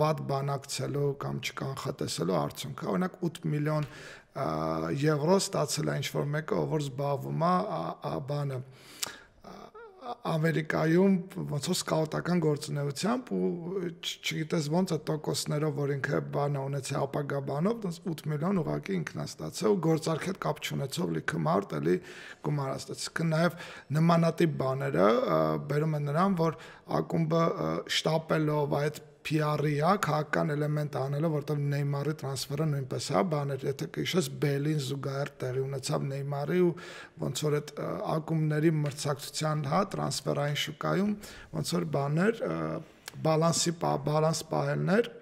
վատ բանակցելու կամ չկանխատեսելու արդյունք է։ Օրինակ 8 միլիոն եվրո ստացել է ինչ-որ մեկը, ով որ զբաղվում է բանը Ամերիկայում ոնց որ սկաուտական գործունեությամբ ու չգիտես ոնց է տոկոսներով, որ ինքը բանը ունեցել ապագա բանով, 8 միլիոն ուղղակի ինքն է ստացել ու գործարքի հետ կապ չունեցող լիքը մարդ էլի գումար է ստացել։ Նաև նմանատիպ բաները բերում են նրան, որ ակումբը շտապելով այդ PR-ի է, քաղաքական էլեմենտ անելով, որտեղ Նեյմարի տրանսֆերը նույնպես է, բաներ, եթե կհիշես Բելին զուգահեռ տեղի ունեցավ Նեյմարի ու ոնց որ այդ ակումբների մրցակցության, հա, տրանսֆերային շուկայում ոնց որ բաներ, բալանս պահելներ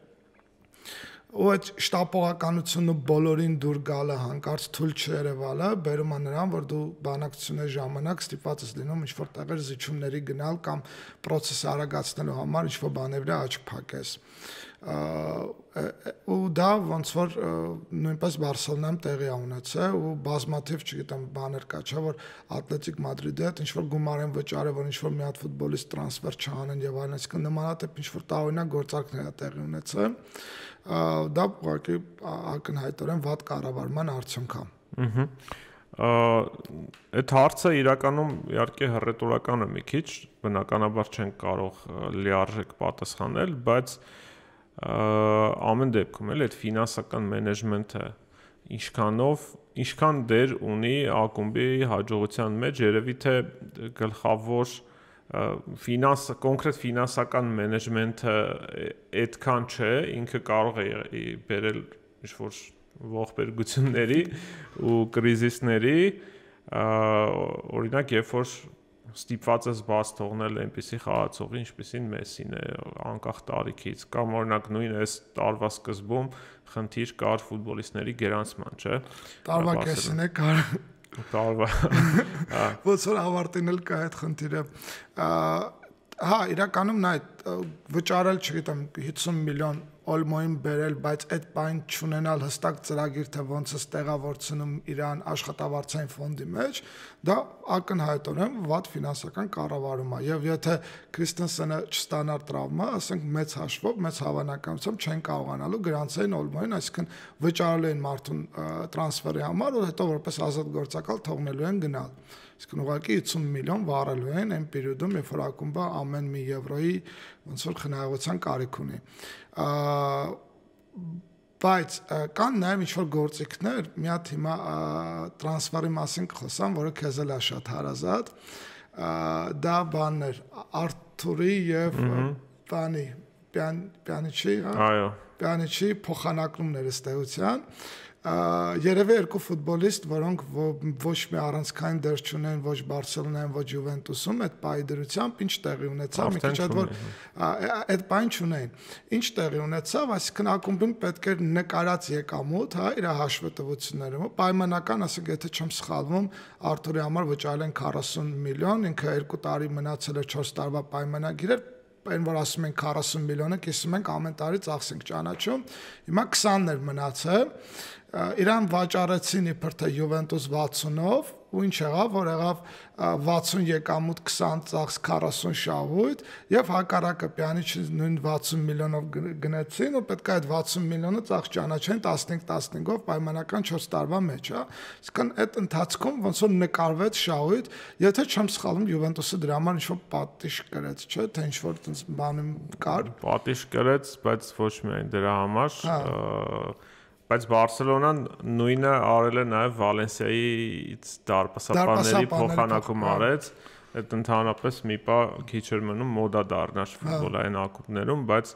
ու այդ շտապողականությունը բոլորին դուր գալը հանկարծ թույլ չերևալը բերում է նրան, որ դու բանակցությունների ժամանակ ստիպված ես լինում ինչ-որ տեղեր զիջումների գնալ կամ պրոցեսը արագացնելու համար ինչ-որ բաների վրա աչք փակես։ Ու դա ոնց որ նույնպես Բարսելոնայում տեղի է ունեցել ու բազմաթիվ, չգիտեմ, բաներ կա, չէ՞ որ Ատլետիկ Մադրիդի հետ ինչ-որ գումար են վճարել, որ ինչ-որ մի հատ ֆուտբոլիստ տրանսֆեր չանեն եւ այլն, այսինքն նմանատիպ ինչ-որ տարօրինակ գործարքներ է տեղի ունեցել։ Դա ուղղակի ակնհայտորեն վատ կառավարման արդյունք է։ Այդ հարցը իրականում իհարկե հռետորական է մի քիչ, բնականաբար չեն կարող լիարժեք պատասխանել, բայց ամեն դեպքում էլ այդ ֆինանսական մենեջմենթը ինչքան դեր ունի ակումբի հաջողության մեջ, երևի թե գլխավոր կոնկրետ ֆինանսական մենեջմենթը այդքան չէ, ինքը կարող է բերել ինչ-որ ողբերգությունների ու կրիզիսների, օրինակ երբ որ ստիպված ես բաց թողնել այնպիսի խաղացողի, ինչպիսին Մեսին է, անկախ տարիքից, կամ օրինակ նույն այս տարվա սկզբում խնդիր կար ֆուտբոլիստների գերանցման, չէ՞։ Տարվա կեսին է կար։ Տարվա։ Ոնց որ ավարտին էլ կա այդ խնդիրը։ Հա, իրականում նա վճարել, չգիտեմ, 50 միլիոն Օլմոյին բերել, բայց այդ բան չունենալ հստակ ծրագիր, թե ոնց է տեղավորցնում իրան աշխատավարձային ֆոնդի մեջ, դա ակնհայտորեն վատ ֆինանսական կառավարում է։ Եվ եթե Քրիստենսենը չստանար տրավմա, ասենք մեծ հաշվով, մեծ հավանականությամբ չեն կարողանալու գրանցային Օլմոյին, այսինքն վճարել են մարդուն տրանսֆերի համար, որ հետո որպես ազատ գործակալ թողնելու են գնալ։ Իսկ ուղղակի 50 միլիոն վառելու են այն պերիոդում, երբ որ ակումբը ամեն մի եվրոյի ոնց որ խնայողության կարիք ունի։ Բայց կան նաև ինչ-որ գործիքներ, մի հատ հիմա տրանսֆերի մասին կխոսամ, որը քեզ էլ է շատ հարազատ, դա բաններ Արթուրի եւ բանի Պյանիչի, այո, Պյանիչի փոխանակումները ստեղության երևի երկու ֆուտբոլիստ, որոնք ոչ մի առանցքային դեր չունեն ոչ Բարսելոնայում, ոչ Յուվենտուսում, այդ պայի դրությամբ ինչ տեղի ունեցավ, մի քիչ այդ որ այդ պայն չունեն։ Ինչ տեղի ունեցավ, այսինքն ակումբին պետք էր նկարած եկամուտ, հա, իր հաշվետվությունները, պայմանական, ասենք, եթե չեմ սխալվում, Արթուրի համար վճարել են 40 միլիոն, ինքը 2 տարի մնացել էր 4 տարվա պայմանագիր էր, այն որ ասում են 40 միլիոնը, կիսում ենք ամեն տարի ծախս ենք ճանաչում, հիմա 20-ներ մնացել, իրան վաճառեցին իբր թե Յուվենտուս 60-ով, ու ինչ եղավ, որ եղավ 60 եկամուտ, 20 ծախս, 40 շահույթ, եւ հակառակը Պյանիչի նույն 60 միլիոնով գնեցին, ու պետք է այդ 60 միլիոնը ծախս ճանաչեն 15-15-ով պայմանական 4 տարվա մեջ, հա։ Իսկն այդ ընթացքում ոնց որ նկարվեց շահույթ, եթե չեմ սխալվում, Յուվենտուսը դրա համար ինչ-որ պատիժ կրեց, չէ՞, թե ինչ-որ տես բանում կար։ Պատիժ կրեց, բայց ոչ միայն դրա համար, բայց Բարսելոնան նույնը արել է նաև Վալենսիայից դարպասապանների փոխանակում արեց, այդ ընդհանրապես մի պա քիչ էր մնում մոդա դառնար ֆուտբոլային ակումբներում, բայց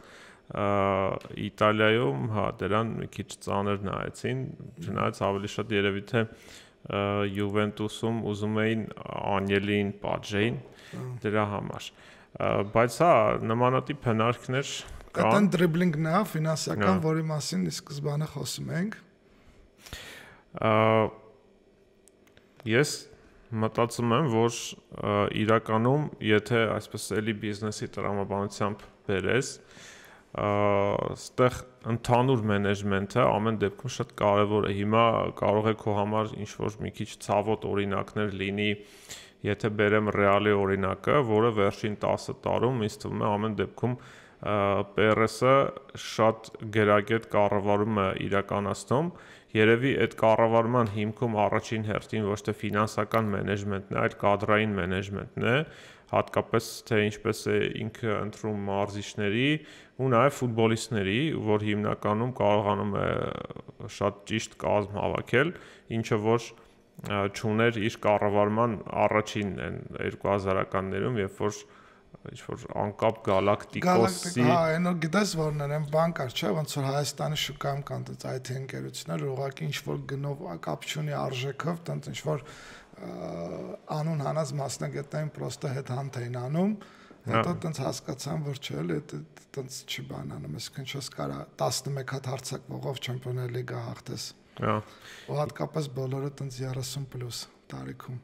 Իտալիայում հա դրան մի քիչ ծանր նայեցին, չնայած ավելի շատ երևի թե Յուվենտուսում ուզում էին Անյելին պատժեին դրա համար, բայց հա նմանատիպ հնարքներ Այդտեն դրիբլինգն է, ֆինանսական, որի մասին սկզբանը խոսում ենք։ Ես մտածում եմ, որ իրականում, եթե այսպես էլի բիզնեսի տրամաբանությամբ բերես, ստեղ ընդհանուր մենեջմենթը ամեն դեպքում շատ կարևոր է։ Հիմա կարող է քո համար ինչ-որ մի քիչ ցավոտ օրինակներ լինի, եթե բերեմ Ռեալի օրինակը, որը վերջին 10 տարում ինձ թվում է ամեն դեպքում Պերեսը շատ գերագետ կառավարում է իրականացնում, երևի այդ կառավարման հիմքում առաջին հերթին ոչ թե ֆինանսական մենեջմենտն է, այլ կադրային մենեջմենտն է, հատկապես թե ինչպես է ինքը ընտրում մարզիչների ու նաև ֆուտբոլիստների, որ հիմնականում կարողանում է շատ ճիշտ կազմ հավաքել, ինչը որ չուներ իր կառավարման առաջին 2000-ականներում, երբ որ ինչ-որ անկապ գալակտիկոսի հա, այնօր գիտես որն են, այն բան կար, չէ, ոնց որ Հայաստանի շուկայում կան տենց IT ընկերություններ, ուղղակի ինչ-որ գնով կապ չունի արժեքով, տենց ինչ-որ անուն հանած մասնագետային պրոստը հետ-հանտ էին անում, հետո տենց հասկացան, որ չէ, տենց չի բան անում, այսինքն չես կարա 11 հատ հարձակվողով Չեմպիոններ լիգա հաղթես։ Ու հատկապես բոլորը տենց 30+ տարիքում։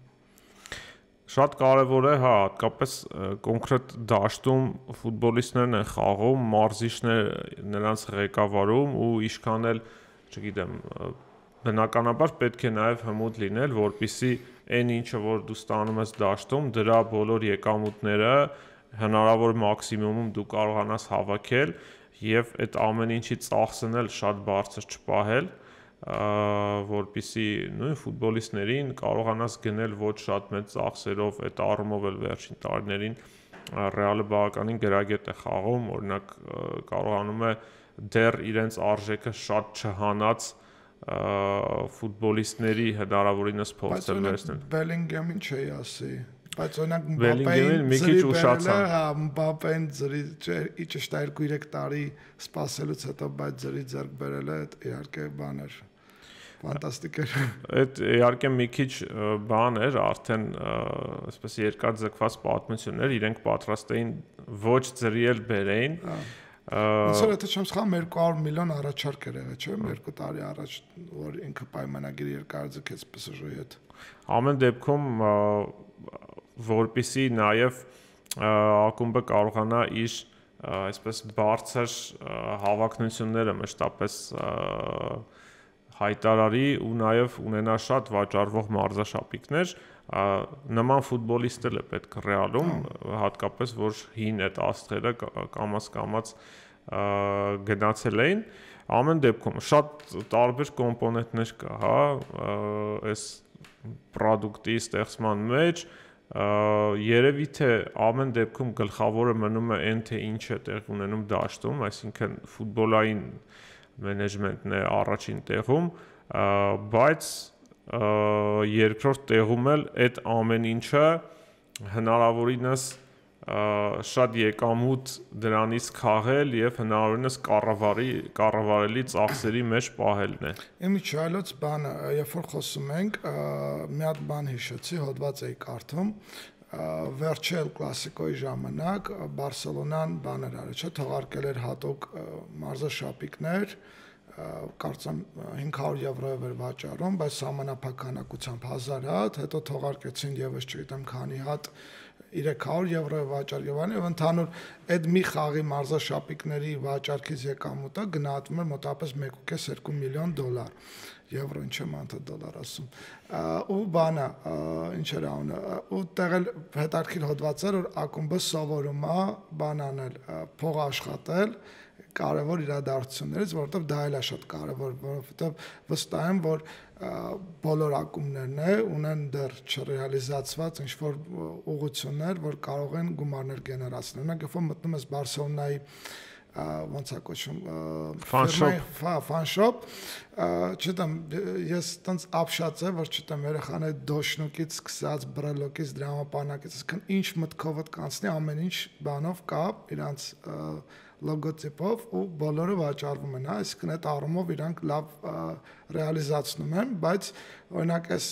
Շատ կարևոր է, հա, հատկապես կոնկրետ դաշտում ֆուտբոլիստներն են խաղում, մարզիչներ նրանց ղեկավարում ու ինչքան էլ, չգիտեմ, բնականաբար պետք է նաև հմուտ լինել, որպեսզի այն ինչը որ դու ստանում ես դաշտում, դրա բոլոր եկամուտները հնարավոր մաքսիմումում դու կարողանաս հավաքել եւ այդ ամեն ինչի ծախսն էլ շատ բարձր չպահել, որպեսզի նույն ֆուտբոլիստներին կարողանաս գնել ոչ շատ մեծ ծախսերով, այդ առումով էլ վերջին տարիներին Ռեալը բավականին գրագետ է խաղում, օրինակ կարողանում է դեռ իրենց արժեքը շատ չհանած ֆուտբոլիստների հնարավորինս փորձել վերցնել։ Բելինգհամին չի ասի, բայց օրինակ Մբապեին մի քիչ ուշացան։ Հա, Մբապեն ծրի ճիշտ 2-3 տարի սպասելուց հետո բայց ծրի ձեռք բերելը իհարկե բաներ։ Ֆանտաստիկ էր։ Այդ իհարկե մի քիչ բան էր, արդեն այսպես երկար ձգված պատմություններ, իրենք պատրաստ էին ոչ ծրիել բերեին։ Ոնց որ եթե չեմ սխալվում 200 միլիոն առաջարկ էր եղել, չէ՞, 2 տարի առաջ, որ ինքը պայմանագիր երկարաձգեց PSG-ի հետ։ Ամեն դեպքում որպեսի նաև ակումբը կարողանա իր այսպես բարձր հավակնությունները մշտապես հայտարարի ու նաև ունենա շատ վաճառվող մարզաշապիկներ, նման ֆուտբոլիստներ է պետք Ռեալում, հատկապես որ հին այդ աստղերը կամաց գնացել էին։ Ամեն դեպքում շատ տարբեր կոմպոնենտներ կա, հա, այս պրոդուկտի ստեղծման մեջ, երևի թե ամեն դեպքում գլխավորը մնում է այն թե ինչ է տեղ ունենում դաշտում, այսինքն ֆուտբոլային մենեջմենտն է առաջին տեղում, բայց երկրորդ տեղում էլ այդ ամեն ինչը հնարավորինս շատ եկամուտ դրանից քաղել եւ հնարավորինս կառավարելի ծախսերի մեջ պահելն է։ Իմիջիայլոց բանը, երբ որ խոսում ենք, մի հատ բան հիշեցի, հոդված էի կարդում, վերջի El Clasico-ի ժամանակ Բարսելոնան բաներ արել, չէ՞, թողարկել էր հատուկ մարզաշապիկներ, կարծեմ 500 եվրոյով էր վաճառում, բայց սահմանափակ քանակությամբ 1000 հատ, հետո թողարկեցին եւս չգիտեմ քանի հատ 300 եվրոյով վաճառ եւ այլն, եւ ընդհանուր այդ մի խաղի մարզաշապիկների վաճառքից եկամուտը գնահատվում է մոտավորապես 1.5-2 միլիոն դոլար, եվրո, ինչ եմ անդա դոլար ասում, ու բանը, ինչ էր անունը, ու տեղել հետաքրքիր հոդված էր, որ ակումբը սովորում է բան անել, փող աշխատել կարևոր իրադարձություններից, որովհետև դա էլ է շատ կարևոր, որովհետև վստահ եմ, որ բոլոր ակումբներն ունեն դեռ չռեալիզացված ինչ-որ ուղղություններ, որ կարող են գումարներ գեներացնել։ Օրինակ, երբ որ մտնում ես Բարսելոնայի ոնց է կոչվում ֆանշոպ, չգիտեմ, ես տենց ապշած եմ, որ չգիտեմ, երեխաների դոշնուկից սկսած, բրելոկից, դրամապանակից, այսինքն ինչ մտքովդ կանցնի, ամեն ինչ բանով կա իրանց լոգոտիպով ու բոլորը վաճառվում են, այսինքն այդ առումով իրանք լավ ռեալիզացնում են, բայց օրինակ այս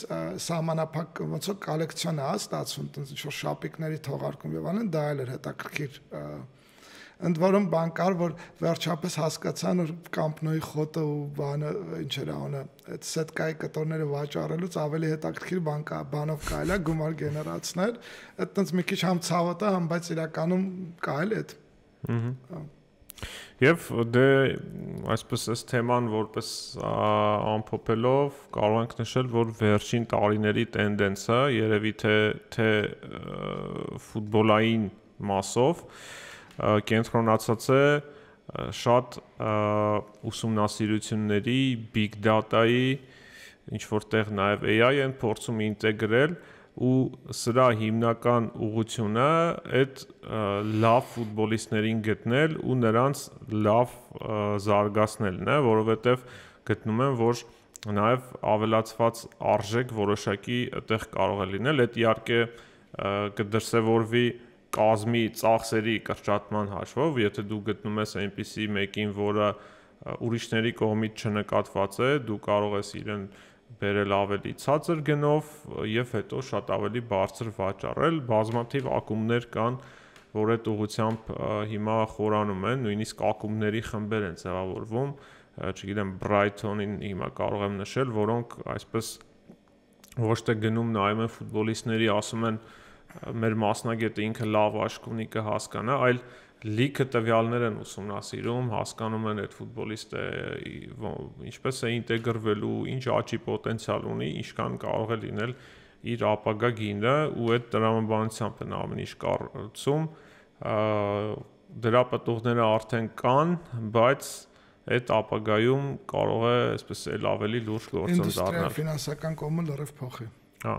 սահմանափակ ոնց որ կոլեկցիոն է ստացվում, տենց ինչ որ շապիկների թողարկում եւ այլն, դա էլ էր հետաքրքիր ընդ որում բան կար, որ վերջապես հասկացան, որ Կամպնոյի խոտը ու բանը ինչ էր անունը, այդ սետկայի կտորները վաճառելուց ավելի հետաքրքիր բան կա, բանով կարելի է գումար գեներացնել, այդ տենց մի քիչ համ ցավոտ է, համ բայց իրականում կա էլ այդ։ Եվ դե այսպես այս թեման որպես ամփոփելով կարող ենք նշել, որ վերջին տարիների տենդենսը երևի թե ֆուտբոլային մասով կենտրոնացած է շատ ուսումնասիրությունների, big data-ի, ինչ որտեղ նաև AI-ն փորձում ինտեգրել ու սրա հիմնական ուղղությունը այդ լավ ֆուտբոլիստներին գտնել ու նրանց լավ զարգացնելն է, որովհետև գտնում են, որ նաև ավելացված արժեք որոշակի այդտեղ կարող է լինել, այդ իհարկե կդրսևորվի կազմի ծախսերի կրճատման հաշվով, եթե դու գտնում ես այնպիսի մեկին, որը ուրիշների կողմից չնկատված է, դու կարող ես իրեն բերել ավելի ցածր գնով եւ հետո շատ ավելի բարձր վաճառել, բազմաթիվ ակումբներ կան, որ այդ ուղղությամբ հիմա խորանում են, նույնիսկ ակումբների խմբեր են ձևավորվում, չգիտեմ, Brighton-ին հիմա կարող եմ նշել, որոնք այսպես ոչ թե գնում նայում են ֆուտբոլիստների, ասում են մեր մասնագետը ինքը լավ աշկ ունի կհասկանա, այլ լիքը տվյալներ են ուսումնասիրում, հասկանում են այդ ֆուտբոլիստը ինչպես է ինտեգրվելու, ինչ աճի պոտենցիալ ունի, ինչքան կարող է լինել իր ապագա գինը ու այդ տրամաբանությամբ են ամեն ինչ կառուցում, դրա պատողները արդեն կան, բայց այդ ապագայում կարող է այսպես էլ ավելի լուրջ գործոն դառնալ։ Ինդուստրիալ ֆինանսական կողմը լրիվ փոխի։ Հա։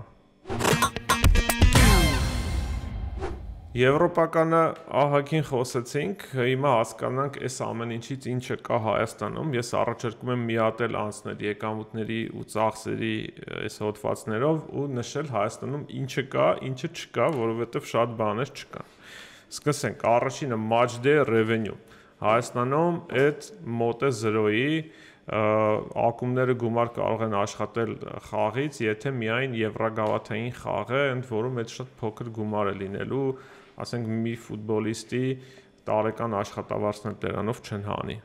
Եվրոպականը ահագին խոսեցինք, հիմա հասկանանք այս ամեն ինչից ինչը կա Հայաստանում, ես առաջարկում եմ միատել անցնել եկամուտների ու ծախսերի այս հոդվածներով ու նշել Հայաստանում ինչը կա, ինչը չկա, որովհետև շատ բաներ չկան։ Սկսենք, առաջինը match day revenue։ Հայաստանում այդ մոտ է 0-ի, ակումբները գումար կարող են աշխատել խաղից, եթե միայն եվրագավաթային խաղ է, ընդ որում այդ շատ փոքր գումար է լինելու, ասենք մի ֆուտբոլիստի տարեկան աշխատավարձն դրանով չեն հանի։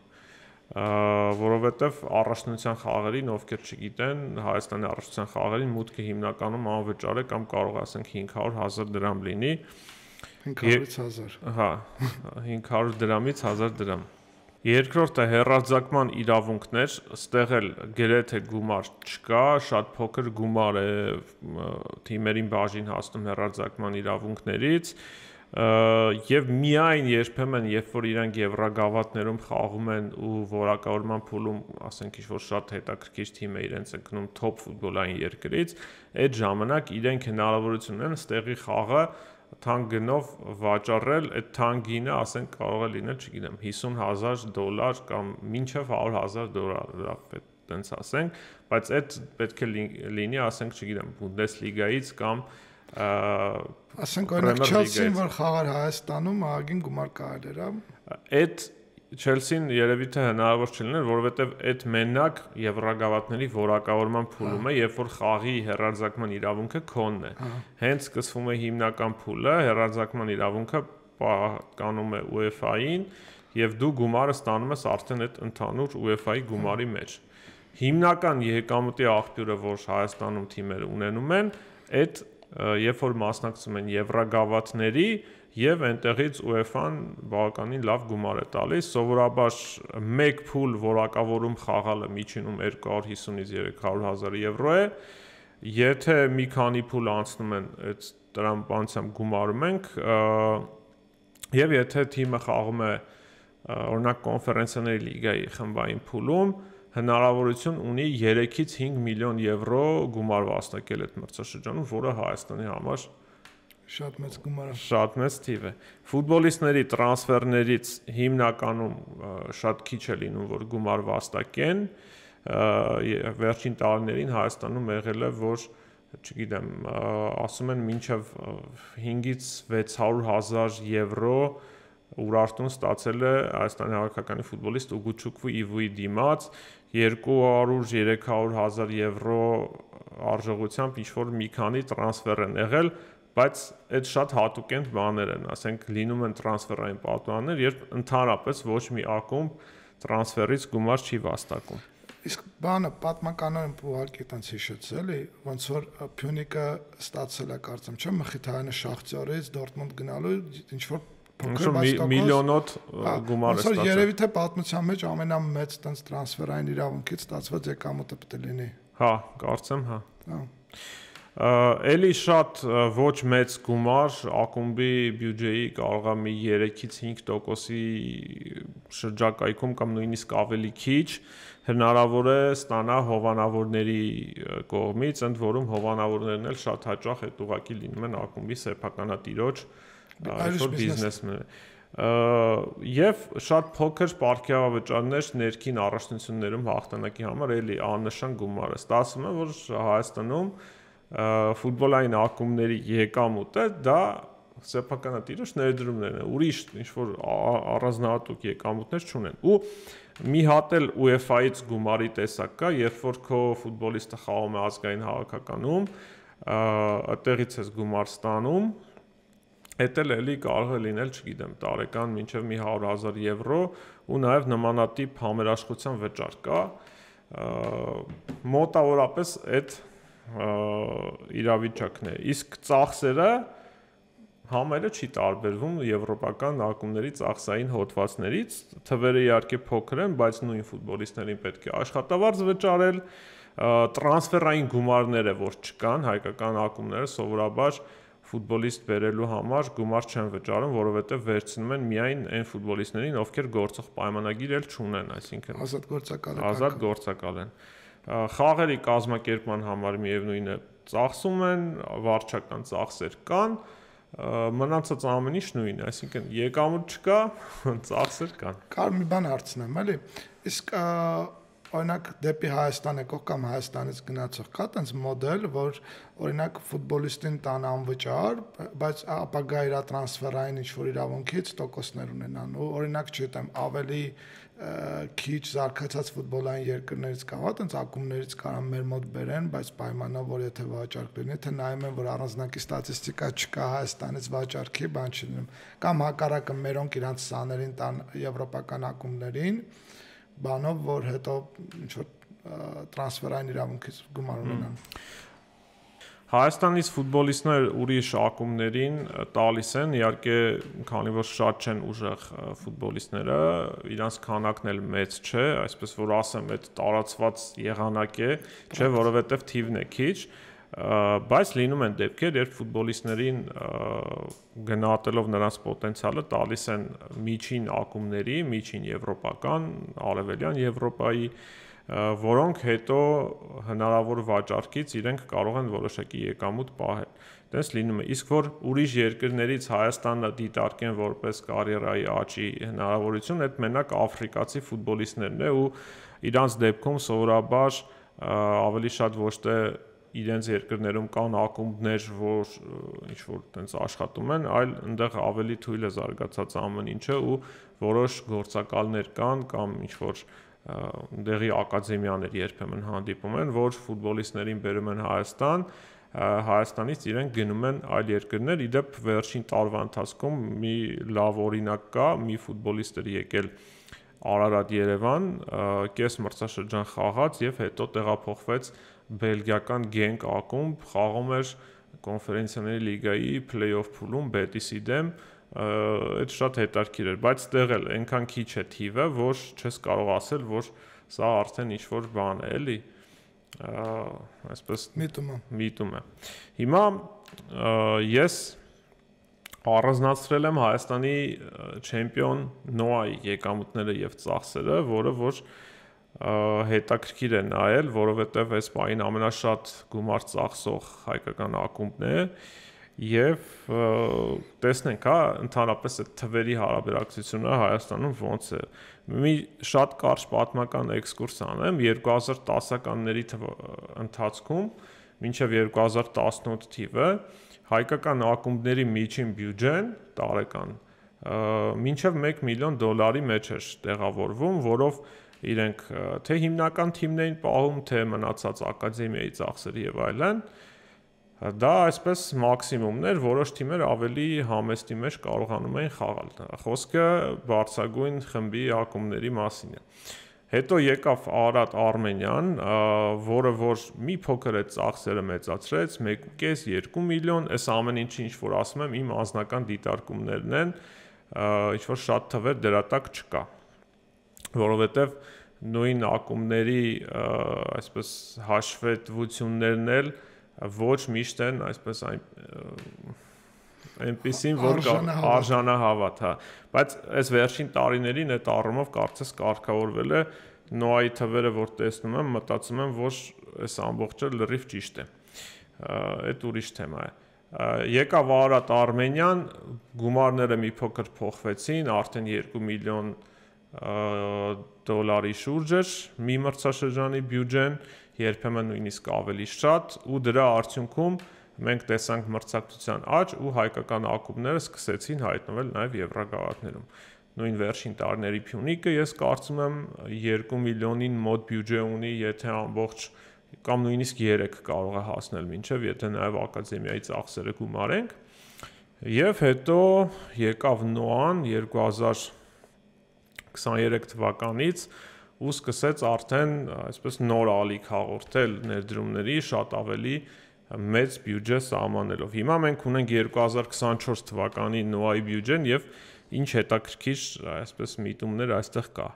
Որովհետև առաջնության խաղերին, ովքեր չգիտեն, Հայաստանի առաջնության խաղերին մուտքը հիմնականում անվճար է կամ կարող ասենք 500,000 դրամ լինի։ 500,000։ Հա, 500 դրամից 1000 դրամ։ Երկրորդը հեռարձակման իրավունքներ, ստեղ էլ գրեթե գումար չկա, շատ փոքր գումար է թիմերին բաժին հասնում հեռարձակման իրավունքներից, եւ միայն երբեմն երբ որ իրանք եվրագավաթներում խաղում են ու որակավորման փուլում, ասենք ինչ-որ շատ հետաքրքիր թիմ է իրենց ընկնում թոփ ֆուտբոլային երկրից, այդ ժամանակ իրենք հնարավորություն ունեն ստեղի խաղը թանկ գնով վաճառել, այդ թանկ գինը, ասենք, կարող է լինել, չգիտեմ, $50,000 կամ մինչև $100,000, այդպես ասենք, բայց այդ պետք է լինի, ասենք, չգիտեմ, Բունդեսլիգայից կամ ասենք օրինակ Չելսին, որ խաղար Հայաստանում, ահագին գումար կարել էր, այդ Չելսին երևի թե հնարավոր չլիներ, որովհետև այդ մենակ եվրագավաթների որակավորման փուլում է, երբ որ խաղի հեռարձակման իրավունքը քոնն է։ Հենց սկսվում է հիմնական փուլը, հեռարձակման իրավունքը պատկանում է UEFA-ին, եւ դու գումարը ստանում ես արդեն այդ ընդհանուր UEFA-ի գումարի մեջ։ Հիմնական եկամուտի աղբյուրը, որ Հայաստանում թիմերը ունենում են, այդ երբ որ մասնակցում են եվրագավաթների եւ այնտեղից UEFA-ն բավականին լավ գումար է տալիս, սովորաբար մեկ փուլ որակավորում խաղալը միջինում 250-ից 300,000 եվրո է, եթե մի քանի փուլ անցնում են այդ տրամաբանությամբ գումարում ենք, եւ եթե թիմը խաղում է օրինակ կոնֆերենցիաների լիգայի խմբային փուլում, հնարավորություն ունի 3-ից 5 միլիոն եվրո գումար վաստակել այդ մրցաշրջանում, որը Հայաստանի համար շատ մեծ գումար է։ Շատ մեծ թիվ է։ Ֆուտբոլիստների տրանսֆերներից հիմնականում շատ քիչ է լինում, որ գումար վաստակեն, վերջին տարիներին Հայաստանում եղել է, որ, չգիտեմ, ասում են մինչև 5-ից 600,000 եվրո Ուրարտուն ստացել է Հայաստանի հավաքականի ֆուտբոլիստ Ուգուչուկվու Իվուի դիմաց 200-300,000 եվրո արժողությամբ ինչ-որ մի քանի տրանսֆեր են եղել, բայց այդ շատ հատուկենտ բաներ են, ասենք լինում են տրանսֆերային պատուհաններ, երբ ընդհանրապես ոչ մի ակումբ տրանսֆերից գումար չի վաստակում։ Իսկ բանը պատմականորեն ուղղակի այդպես հիշեցել է, ոնց որ Փյունիկը ստացել է, կարծեմ, չէ՞, Մխիթարյանը Շախտյորից Դորտմունդ գնալու ինչ որ փոքր միլիոնոտ գումար է ստացել։ Երևի թե պատմության մեջ ամենամեծ այդպես տրանսֆերային իրավունքից ստացված եկամուտը պետք է լինի։ Հա, կարծեմ, հա։ Էլի շատ ոչ մեծ գումար ակումբի բյուջեի կարող է մի 3-ից 5%-ի շրջակայքում կամ նույնիսկ ավելի քիչ հնարավոր է ստանալ հովանավորների կողմից, ընդ որում հովանավորներն էլ շատ հաճախ այդ ուղղակի լինում են ակումբի սեփականատիրոջ այսօր բիզնեսմեններ։ Եվ շատ փոքր պարգևավճարներ ներքին առաջնություններում հաղթանակի համար էլի աննշան գումար է։ Ստացվում է, որ Հայաստանում ֆուտբոլային ակումբների եկամուտը դա սեփականատիրոջ ներդրումներն են, ուրիշ ինչ-որ առանձնահատուկ եկամուտներ չունեն։ Ու մի հատ էլ UEFA-ից գումարի տեսակ կա, երբ որ քո ֆուտբոլիստը խաղում է ազգային հավաքականում, այդտեղից ես գումար ստանում, Էդ էլի կարող է լինել, չգիտեմ, տարեկան մինչև մի 100,000 եվրո ու նաև նմանատիպ համերաշխության վճար կա, մոտավորապես այդ իրավիճակն է, իսկ ծախսերը համարը չի տարբերվում եվրոպական ակումբների ծախսային հոդվածներից, թվերը իհարկե փոքր են, բայց նույն ֆուտբոլիստներին պետք է աշխատավարձ վճարել, տրանսֆերային գումարները, որ չկան, հայկական ակումբները սովորաբար ֆուտբոլիստ բերելու համար գումար չեն վճարում, որովհետև վերցնում են միայն այն ֆուտբոլիստներին, ովքեր գործող պայմանագիր էլ չունեն, այսինքն ազատ գործակալ են։ Խաղերի կազմակերպման համար միևնույն է ծախսում են, վարչական ծախսեր կան, մնացած ամեն ինչ նույնն է, այսինքն եկամուտ չկա, ծախսեր կան։ Կարող մի բան հարցնեմ, էլի։ Իսկ օրինակ դեպի Հայաստան եկող կամ Հայաստանից գնացող կա տենց մոդել, որ օրինակ ֆուտբոլիստին տան անվճար, բայց ապագա իր տրանսֆերային ինչ-որ իրավունքից տոկոսներ ունենան։ Ու օրինակ չգիտեմ, ավելի քիչ զարգացած ֆուտբոլային երկրներից կա, տենց ակումբներից կարան մեր մոտ բերեն, բայց պայմանով որ եթե վաճառք լինի, թե նայում են, որ առանձնակի ստատիստիկա չկա Հայաստանից վաճառքի, բան չլինում։ Կամ հակառակը մերոնք իրանց սաներին տան եվրոպական ակումբներին, բանով որ հետո ինչ որ տրանսֆերային իրավունքից գումար ունենան։ Հայաստանից ֆուտբոլիստներ ուրիշ ակումբներին տալիս են, իհարկե, քանի որ շատ չեն ուժեղ ֆուտբոլիստները, իրանց քանակն էլ մեծ չէ, այսպես որ ասեմ, այդ տարածված եղանակ է, չէ, որովհետև թիվն է քիչ, բայց լինում են դեպքեր, երբ ֆուտբոլիստներին գնահատելով նրանց պոտենցիալը տալիս են միջին ակումբների, միջին եվրոպական, արևելյան Եվրոպայի, որոնք հետո հնարավոր վաճառքից իրենք կարող են որոշակի եկամուտ պահել։ Դες լինում է, իսկ որ ուրիշ երկրներից Հայաստանը դիտարկեն որպես կարիերայի աճի հնարավորություն, այդ մենակ աֆրիկացի ֆուտբոլիստներն է ու իրանց դեպքում սովորաբար ավելի շատ ոչ թե իրենց երկրներում կան ակումբներ, որ ինչ որ տենց աշխատում են, այլ այնտեղ ավելի թույլ է զարգացած ամեն ինչը ու որոշ գործակալներ կան կամ ինչ որ դեղի ակադեմիաներ երբեմն հանդիպում են, որ ֆուտբոլիստներին բերում են Հայաստան, Հայաստանից իրենք գնում են այլ երկրներ, իդեպ վերջին տարվա ընթացքում մի լավ օրինակ կա, մի ֆուտբոլիստ էր եկել Արարատ Երևան, կես մրցաշրջան խաղաց եւ հետո տեղափոխվեց բելգիական Genk ակումբ, խաղում էր կոնֆերենցիաների լիգայի play-off փուլում Betis-ի դեմ, այդ շատ հետաքրքիր էր, բայց ստեղ էլ այնքան քիչ է թիվը, որ չես կարող ասել, որ սա արդեն ինչ-որ բան է, էլի, այսպես միտում է։ Հիմա ես առանձնացրել եմ Հայաստանի չեմպիոն Նոայի եկամուտները եւ ծախսերը, որը որ հետաքրքիր է նայել, որովհետեւ այս պահին ամենաշատ գումար ծախսող հայկական ակումբն է եւ տեսնենք, հա, ընդհանրապես այդ թվերի հարաբերակցությունը Հայաստանում ոնց է։ Մի շատ կարճ պատմական էքսկուրս անեմ 2010-ականների ընթացքում մինչև 2018 թիվը հայկական ակումբների միջին բյուջեն տարեկան մինչև $1 միլիոն մեջ էր տեղավորվում, որով իրենք թե հիմնական թիմն էին պահում, թե մնացած ակադեմիայի ծախսերը եւ այլն, դա այսպես մաքսիմումն էր, որոշ թիմեր ավելի համեստի մեջ կարողանում էին խաղալ։ Խոսքը բարձրագույն խմբի ակումբների մասին է։ Հետո եկավ Արարատ Արմենիան, որը որ մի փոքր այդ ծախսերը մեծացրեց, 1.5-2 միլիոն, այս ամեն ինչը ինչ որ ասում եմ, իմ անձնական դիտարկումներն են, ինչ որ շատ թվեր դրատակ չկա, որովհետև նույն ակումբների այսպես հաշվետվություններն էլ ոչ միշտ են այսպես այնպեսին, որ արժանահավատ, հա, բայց այս վերջին տարիներին այդ առումով կարծես կարգավորվել է Նոայի թվերը, որ տեսնում եմ, մտածում եմ, որ այս ամբողջը լրիվ ճիշտ է։ Այդ ուրիշ թեմա է։ Եկավ Արարատ Արմենիան, գումարները մի փոքր փոխվեցին, արդեն $2 միլիոն շուրջ էր մի մրցաշրջանի բյուջեն, երբեմն նույնիսկ ավելի շատ, ու դրա արդյունքում մենք տեսանք մրցակցության աճ ու հայկական ակումբները սկսեցին հայտնվել նաև եվրագավաթներում։ Նույն վերջին տարիների Փյունիկը ես կարծում եմ 2 միլիոնին մոտ բյուջե ունի, եթե ամբողջ կամ նույնիսկ 3 կարող է հասնել մինչև, եթե նաև ակադեմիայի ծախսերը գումարենք։ Եվ հետո եկավ Նոան 2023 թվականից ու սկսեց արդեն այսպես նոր ալիք հաղորդել ներդրումների շատ ավելի մեծ բյուջե սահմանելով։ Հիմա մենք ունենք 2024 թվականի Նոայի բյուջեն եւ ինչ հետաքրքիր այսպես միտումներ այստեղ կա։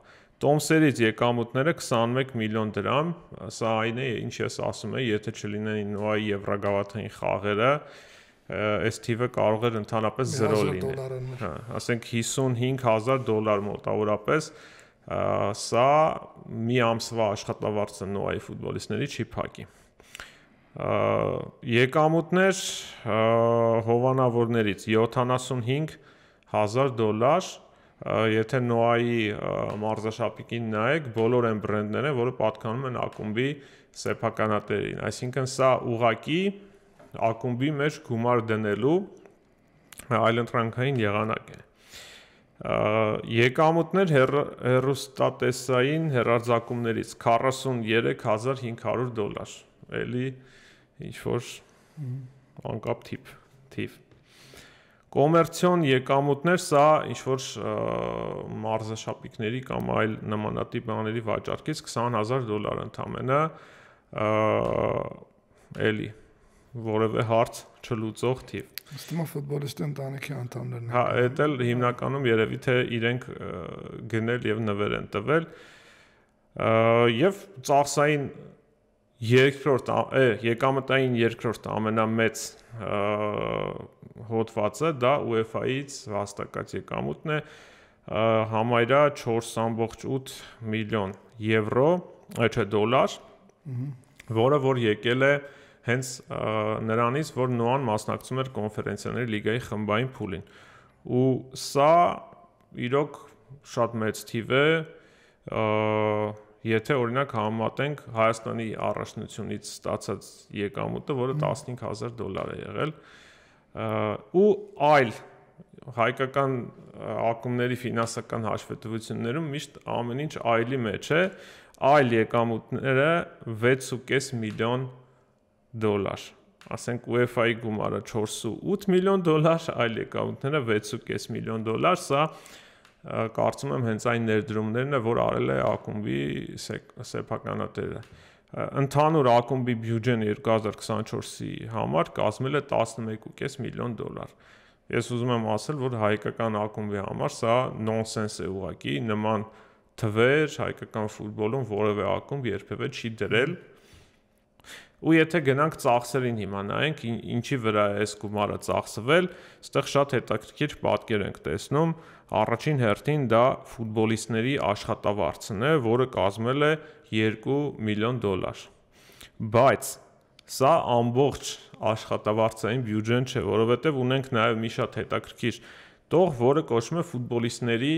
Տոմսերից եկամուտները 21 միլիոն դրամ, սա այն է, ինչ ես ասում եմ, եթե չլինեն Նոայի եվրագավաթային խաղերը, այս թիվը կարող էր ընդհանրապես 0 լինել։ Հա, ասենք $55,000 մոտավորապես, սա մի ամսվա աշխատավարձը Նոայի ֆուտբոլիստների չի փակի։ Եկամուտներ հովանավորներից $75,000, եթե Noah-ի մարզաշապիկին նայեք, բոլոր այն բրենդները, որը պատկանում են ակումբի սեփականատերերին, այսինքն սա ուղղակի ակումբի մեջ գումար դնելու այլընտրանքային եղանակ է։ Եկամուտներ հեռուստատեսային հեռարձակումներից $43500, էլի ինչ-որ անկապ թիվ։ Կոմերցիոն եկամուտներ, սա ինչ-որ մարզաշապիկների կամ այլ նմանատիպ բաների վաճառքից $20000 ընդամենը, էլի որևէ հարց չլուծող թիվ։ Ըստ իմը ֆուտբոլիստի ընտանիքի անդամներն են։ Հա, դա էլ հիմնականում երևի թե իրենք գնել եւ նվեր են տվել։ Եվ ծախսային եկամտային երկրորդ ամենամեծ հոդվածը դա UEFA-ից հաստատած եկամուտն է, համարյա 4.8 միլիոն եվրո, դոլար, որը որ եկել է հենց նրանից, որ Noah-ն մասնակցում էր կոնֆերենցիաների լիգայի խմբային փուլին։ Ու սա իրոք շատ մեծ թիվ է, եթե օրինակ համեմատենք Հայաստանի առաջնությունից ստացած եկամուտը, որը $15000 է եղել, ու այլ հայկական ակումբների ֆինանսական հաշվետվություններում միշտ ամեն ինչ այլի մեջ է, այլ եկամուտները $6.5 միլիոն, ասենք UEFA-ի գումարը $4.8 միլիոն, այլ եկամուտները $6.5 միլիոն, սա կարծում եմ հենց այն ներդրումներն է, որ արել է ակումբի սեփականատերը։ Ընդհանուր ակումբի բյուջեն 2024-ի համար կազմել է $11.5 միլիոն։ Ես ուզում եմ ասել, որ հայկական ակումբի համար սա նոնսենս է ուղղակի, նման թվեր հայկական ֆուտբոլում որևէ ակումբ երբևէ չի դրել։ Ու եթե գնանք ծախսերին հիմա նայենք, ինչի վրա է այս գումարը ծախսվել, այստեղ շատ հետաքրքիր պատկեր ենք տեսնում։ Առաջին հերթին դա ֆուտբոլիստների աշխատավարձն է, որը կազմել է $2 միլիոն։ Բայց սա ամբողջ աշխատավարձային բյուջեն չէ, որովհետև ունենք նաև մի շատ հետաքրքիր տող, որը կոչվում է ֆուտբոլիստների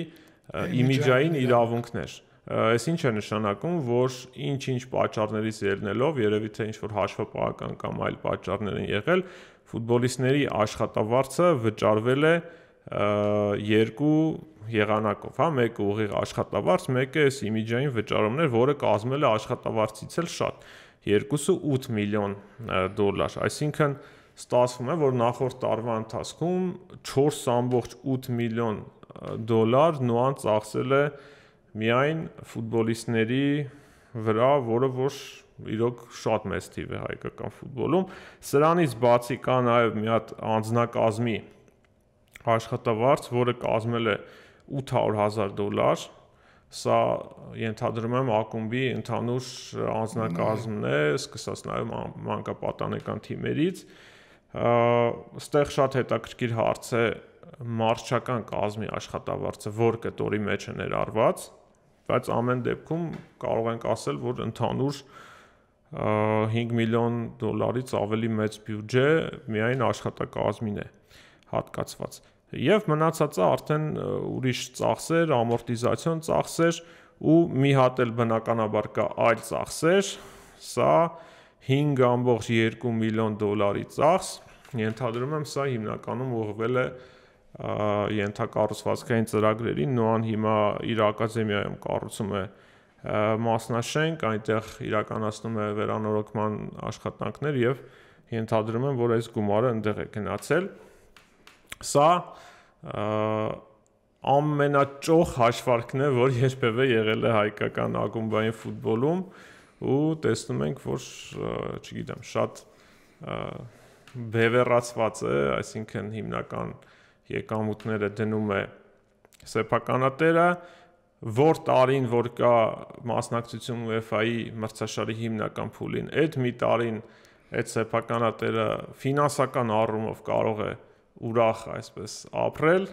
իմիջային իրավունքներ։ Այս ինչ է նշանակում, որ ինչ-ինչ պատճառներից ելնելով, երևի թե ինչ-որ հաշվապահական կամ այլ պատճառներ են եղել, ֆուտբոլիստների աշխատավարձը վճարվել է երկու եղանակով, հա, մեկը ուղիղ աշխատավարձ, մեկը էս իմիջային վճարումներ, որը կազմել է աշխատավարձից էլ շատ, $2.8 միլիոն, այսինքն ստացվում է, որ նախորդ տարվա ընթացքում $4.8 միլիոն Noah-ն ծախսել է միայն ֆուտբոլիստների վրա, որը որ իրոք շատ մեծ թիվ է հայկական ֆուտբոլում։ Սրանից բացի կա նաև մի հատ անձնակազմի աշխատավարձ, որը կազմել է $800,000, սա ենթադրում եմ ակումբի ընդհանուր անձնակազմն է, սկսած նաև մանկապատանեկան թիմերից։ Այստեղ շատ հետաքրքիր հարց է մարզչական կազմի աշխատավարձը, որ կտորի մեջ է ներառված, բայց ամեն դեպքում կարող ենք ասել, որ ընդհանուր $5 միլիոն-ից ավելի մեծ բյուջե միայն աշխատակազմին է հատկացված։ Եվ մնացածը արդեն ուրիշ ծախսեր, ամորտիզացիոն ծախսեր ու մի հատ էլ բնականաբար կա այլ ծախսեր, սա $5.2 միլիոն ծախս, ենթադրում եմ սա հիմնականում ուղղվել է ենթակառուցվածքային ծրագրերին, Noah-ն հիմա իր ակադեմիայում կառուցում է մասնաշենք, այնտեղ իրականացնում է վերանորոգման աշխատանքներ եւ ենթադրում եմ, որ այս գումարը այնտեղ է գնացել։ Սա ամենաճոխ հաշվարկն է, որ երբևէ եղել է հայկական ակումբային ֆուտբոլում ու տեսնում ենք, որ չգիտեմ, շատ բևեռացված է, այսինքն հիմնական եկամուտները դնում է սեփականատերը, որ տարին որ կա մասնակցություն UEFA-ի մրցաշարի հիմնական փուլին, այդ մի տարին այդ սեփականատերը ֆինանսական առումով կարող է ուրախ այսպես ապրել,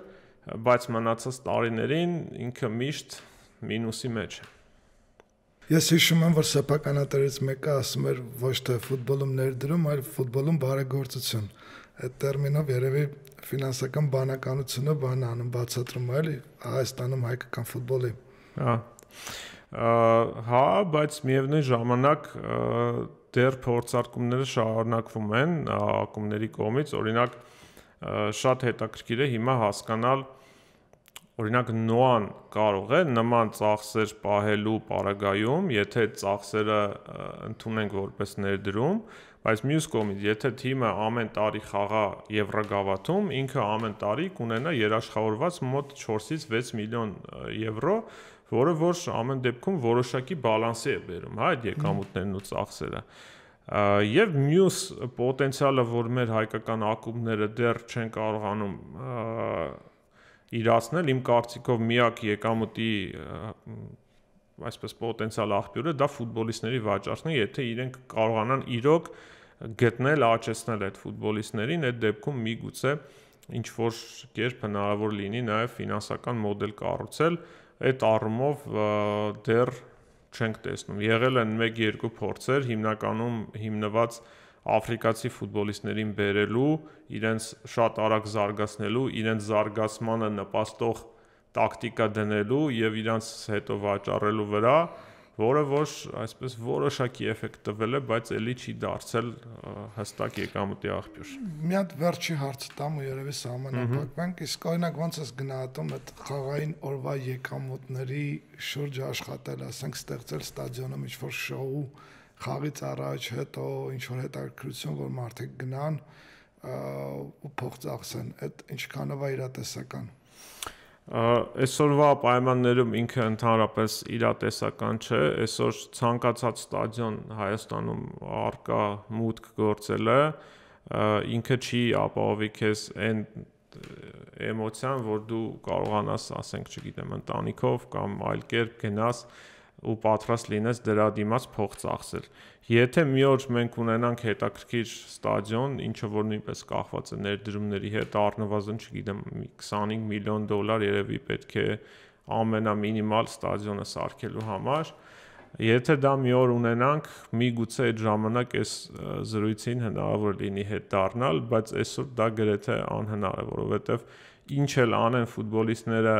բայց մնացած տարիներին ինքը միշտ մինուսի մեջ է։ Ես հիշում եմ, որ սեփականատերից մեկը ասում էր ոչ թե ֆուտբոլում ներդրում, այլ ֆուտբոլում բարեգործություն։ այդ տերմինով երևի ֆինանսական բանականությունը բան անում բացատրում էլի Հայաստանում հայկական ֆուտբոլի։ Հա, բայց միևնույն ժամանակ դեռ փորձարկումները շարունակվում են ակումբների կողմից, օրինակ շատ հետաքրքիր է հիմա հասկանալ, օրինակ նոան կարող է նման ծախսեր պահելու պարագայում, եթե ծախսերը ընդունենք որպես ներդրում, բայց մյուս կողմից, եթե թիմը ամեն տարի խաղա Եվրոգավաթում, ինքը ամեն տարի կունենա երաշխավորված մոտ 4-ից 6 միլիոն եվրո, որը որ ամեն դեպքում որոշակի բալանսի է բերում, հա, այդ եկամուտներն ու ծախսերը։ Եվ մյուս պոտենցիալը, որ մեր հայկական ակումբները դեռ չեն կարողանում իրացնել, իմ կարծիքով միակ եկամուտի այսպես պոտենցիալ աղբյուրը դա ֆուտբոլիստների վաճառքն է, եթե իրենք կարողանան իրոք գտնել, աճեցնել այդ ֆուտբոլիստներին, այդ դեպքում միգուցե ինչ որ կերպ հնարավոր լինի նաև ֆինանսական մոդել կառուցել, այդ առումով դեռ չենք տեսնում։ Եղել են 1-2 փորձեր, հիմնականում հիմնված աֆրիկացի ֆուտբոլիստներին բերելու, իրենց շատ արագ զարգացնելու, իրենց զարգացմանը նպաստող տակտիկա դնելու եւ իրանց հետո վաճառելու վրա, որը որ այսպես որոշակի էֆեկտ տվել է, բայց ելի չի դարձել հստակ եկամուտի աղբյուր։ Մի հատ վերջի հարց տամ ու երևի սահմանափակվենք, իսկ օրինակ ոնց ես գնահատում այդ խաղային օրվա եկամուտների շուրջ աշխատել, ասենք ստեղծել ստադիոնում ինչ-որ շոու, խաղից առաջ հետո ինչ-որ հետաքրքրություն, որ մարդիկ գնան ու փող ծախսեն, այդ ինչքանով է իրատեսական։ Այսօրվա պայմաններում ինքը ընդհանրապես իրատեսական չէ, այսօր ցանկացած ստադիոն Հայաստանում առկա մուտք գործելը ինքը չի ապահովի քեզ այն էմոցիան, որ դու կարողանաս, ասենք, չգիտեմ, ընտանիքով կամ այլ կերպ գնաս ու պատրաստ լինես դրա դիմաց փող ծախսել։ Եթե մի օր մենք ունենանք հետաքրքիր ստադիոն, ինչը որ նույնպես կախված է ներդրումների հետ, առնվազն, չգիտեմ, $25 միլիոն երևի պետք է ամենամինիմալ ստադիոնը սարքելու համար, եթե դա մի օր ունենանք, միգուցե այդ ժամանակ այս զրույցին հնարավոր լինի հետ դառնալ, բայց այսօր դա գրեթե անհնար է, որովհետև ինչ էլ անեն ֆուտբոլիստները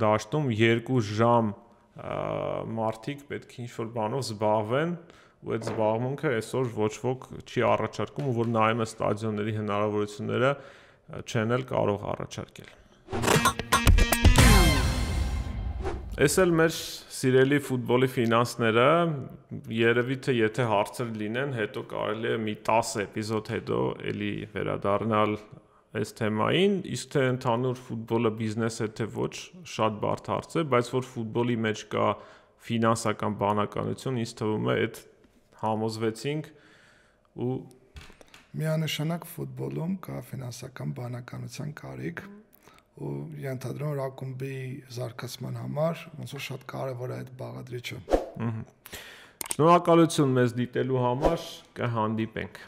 դաշտում 2 ժամ մարդիկ պետք է ինչ-որ բանով զբաղվեն ու այդ զբաղմունքը այսօր ոչ ոք չի առաջարկում ու որ նայում է ստադիոնների հնարավորությունները չեն էլ կարող առաջարկել։ Այս էլ մեր սիրելի ֆուտբոլի ֆինանսները, երևի թե եթե հարցեր լինեն, հետո կարելի է մի 10 էպիզոդ հետո էլի վերադառնալ այս թեմային, իսկ թե ընդհանուր ֆուտբոլը բիզնես է թե ոչ, շատ բարդ հարց է, բայց որ ֆուտբոլի մեջ կա ֆինանսական բանականություն, ինձ թվում է այդ համոզվեցինք ու միանշանակ ֆուտբոլում կա ֆինանսական բանականության կարիք ու ենթադրում որ ակումբի զարգացման համար ոնց որ շատ կարևոր է այդ բաղադրիչը։ Շնորհակալություն մեզ դիտելու համար, կհանդիպենք։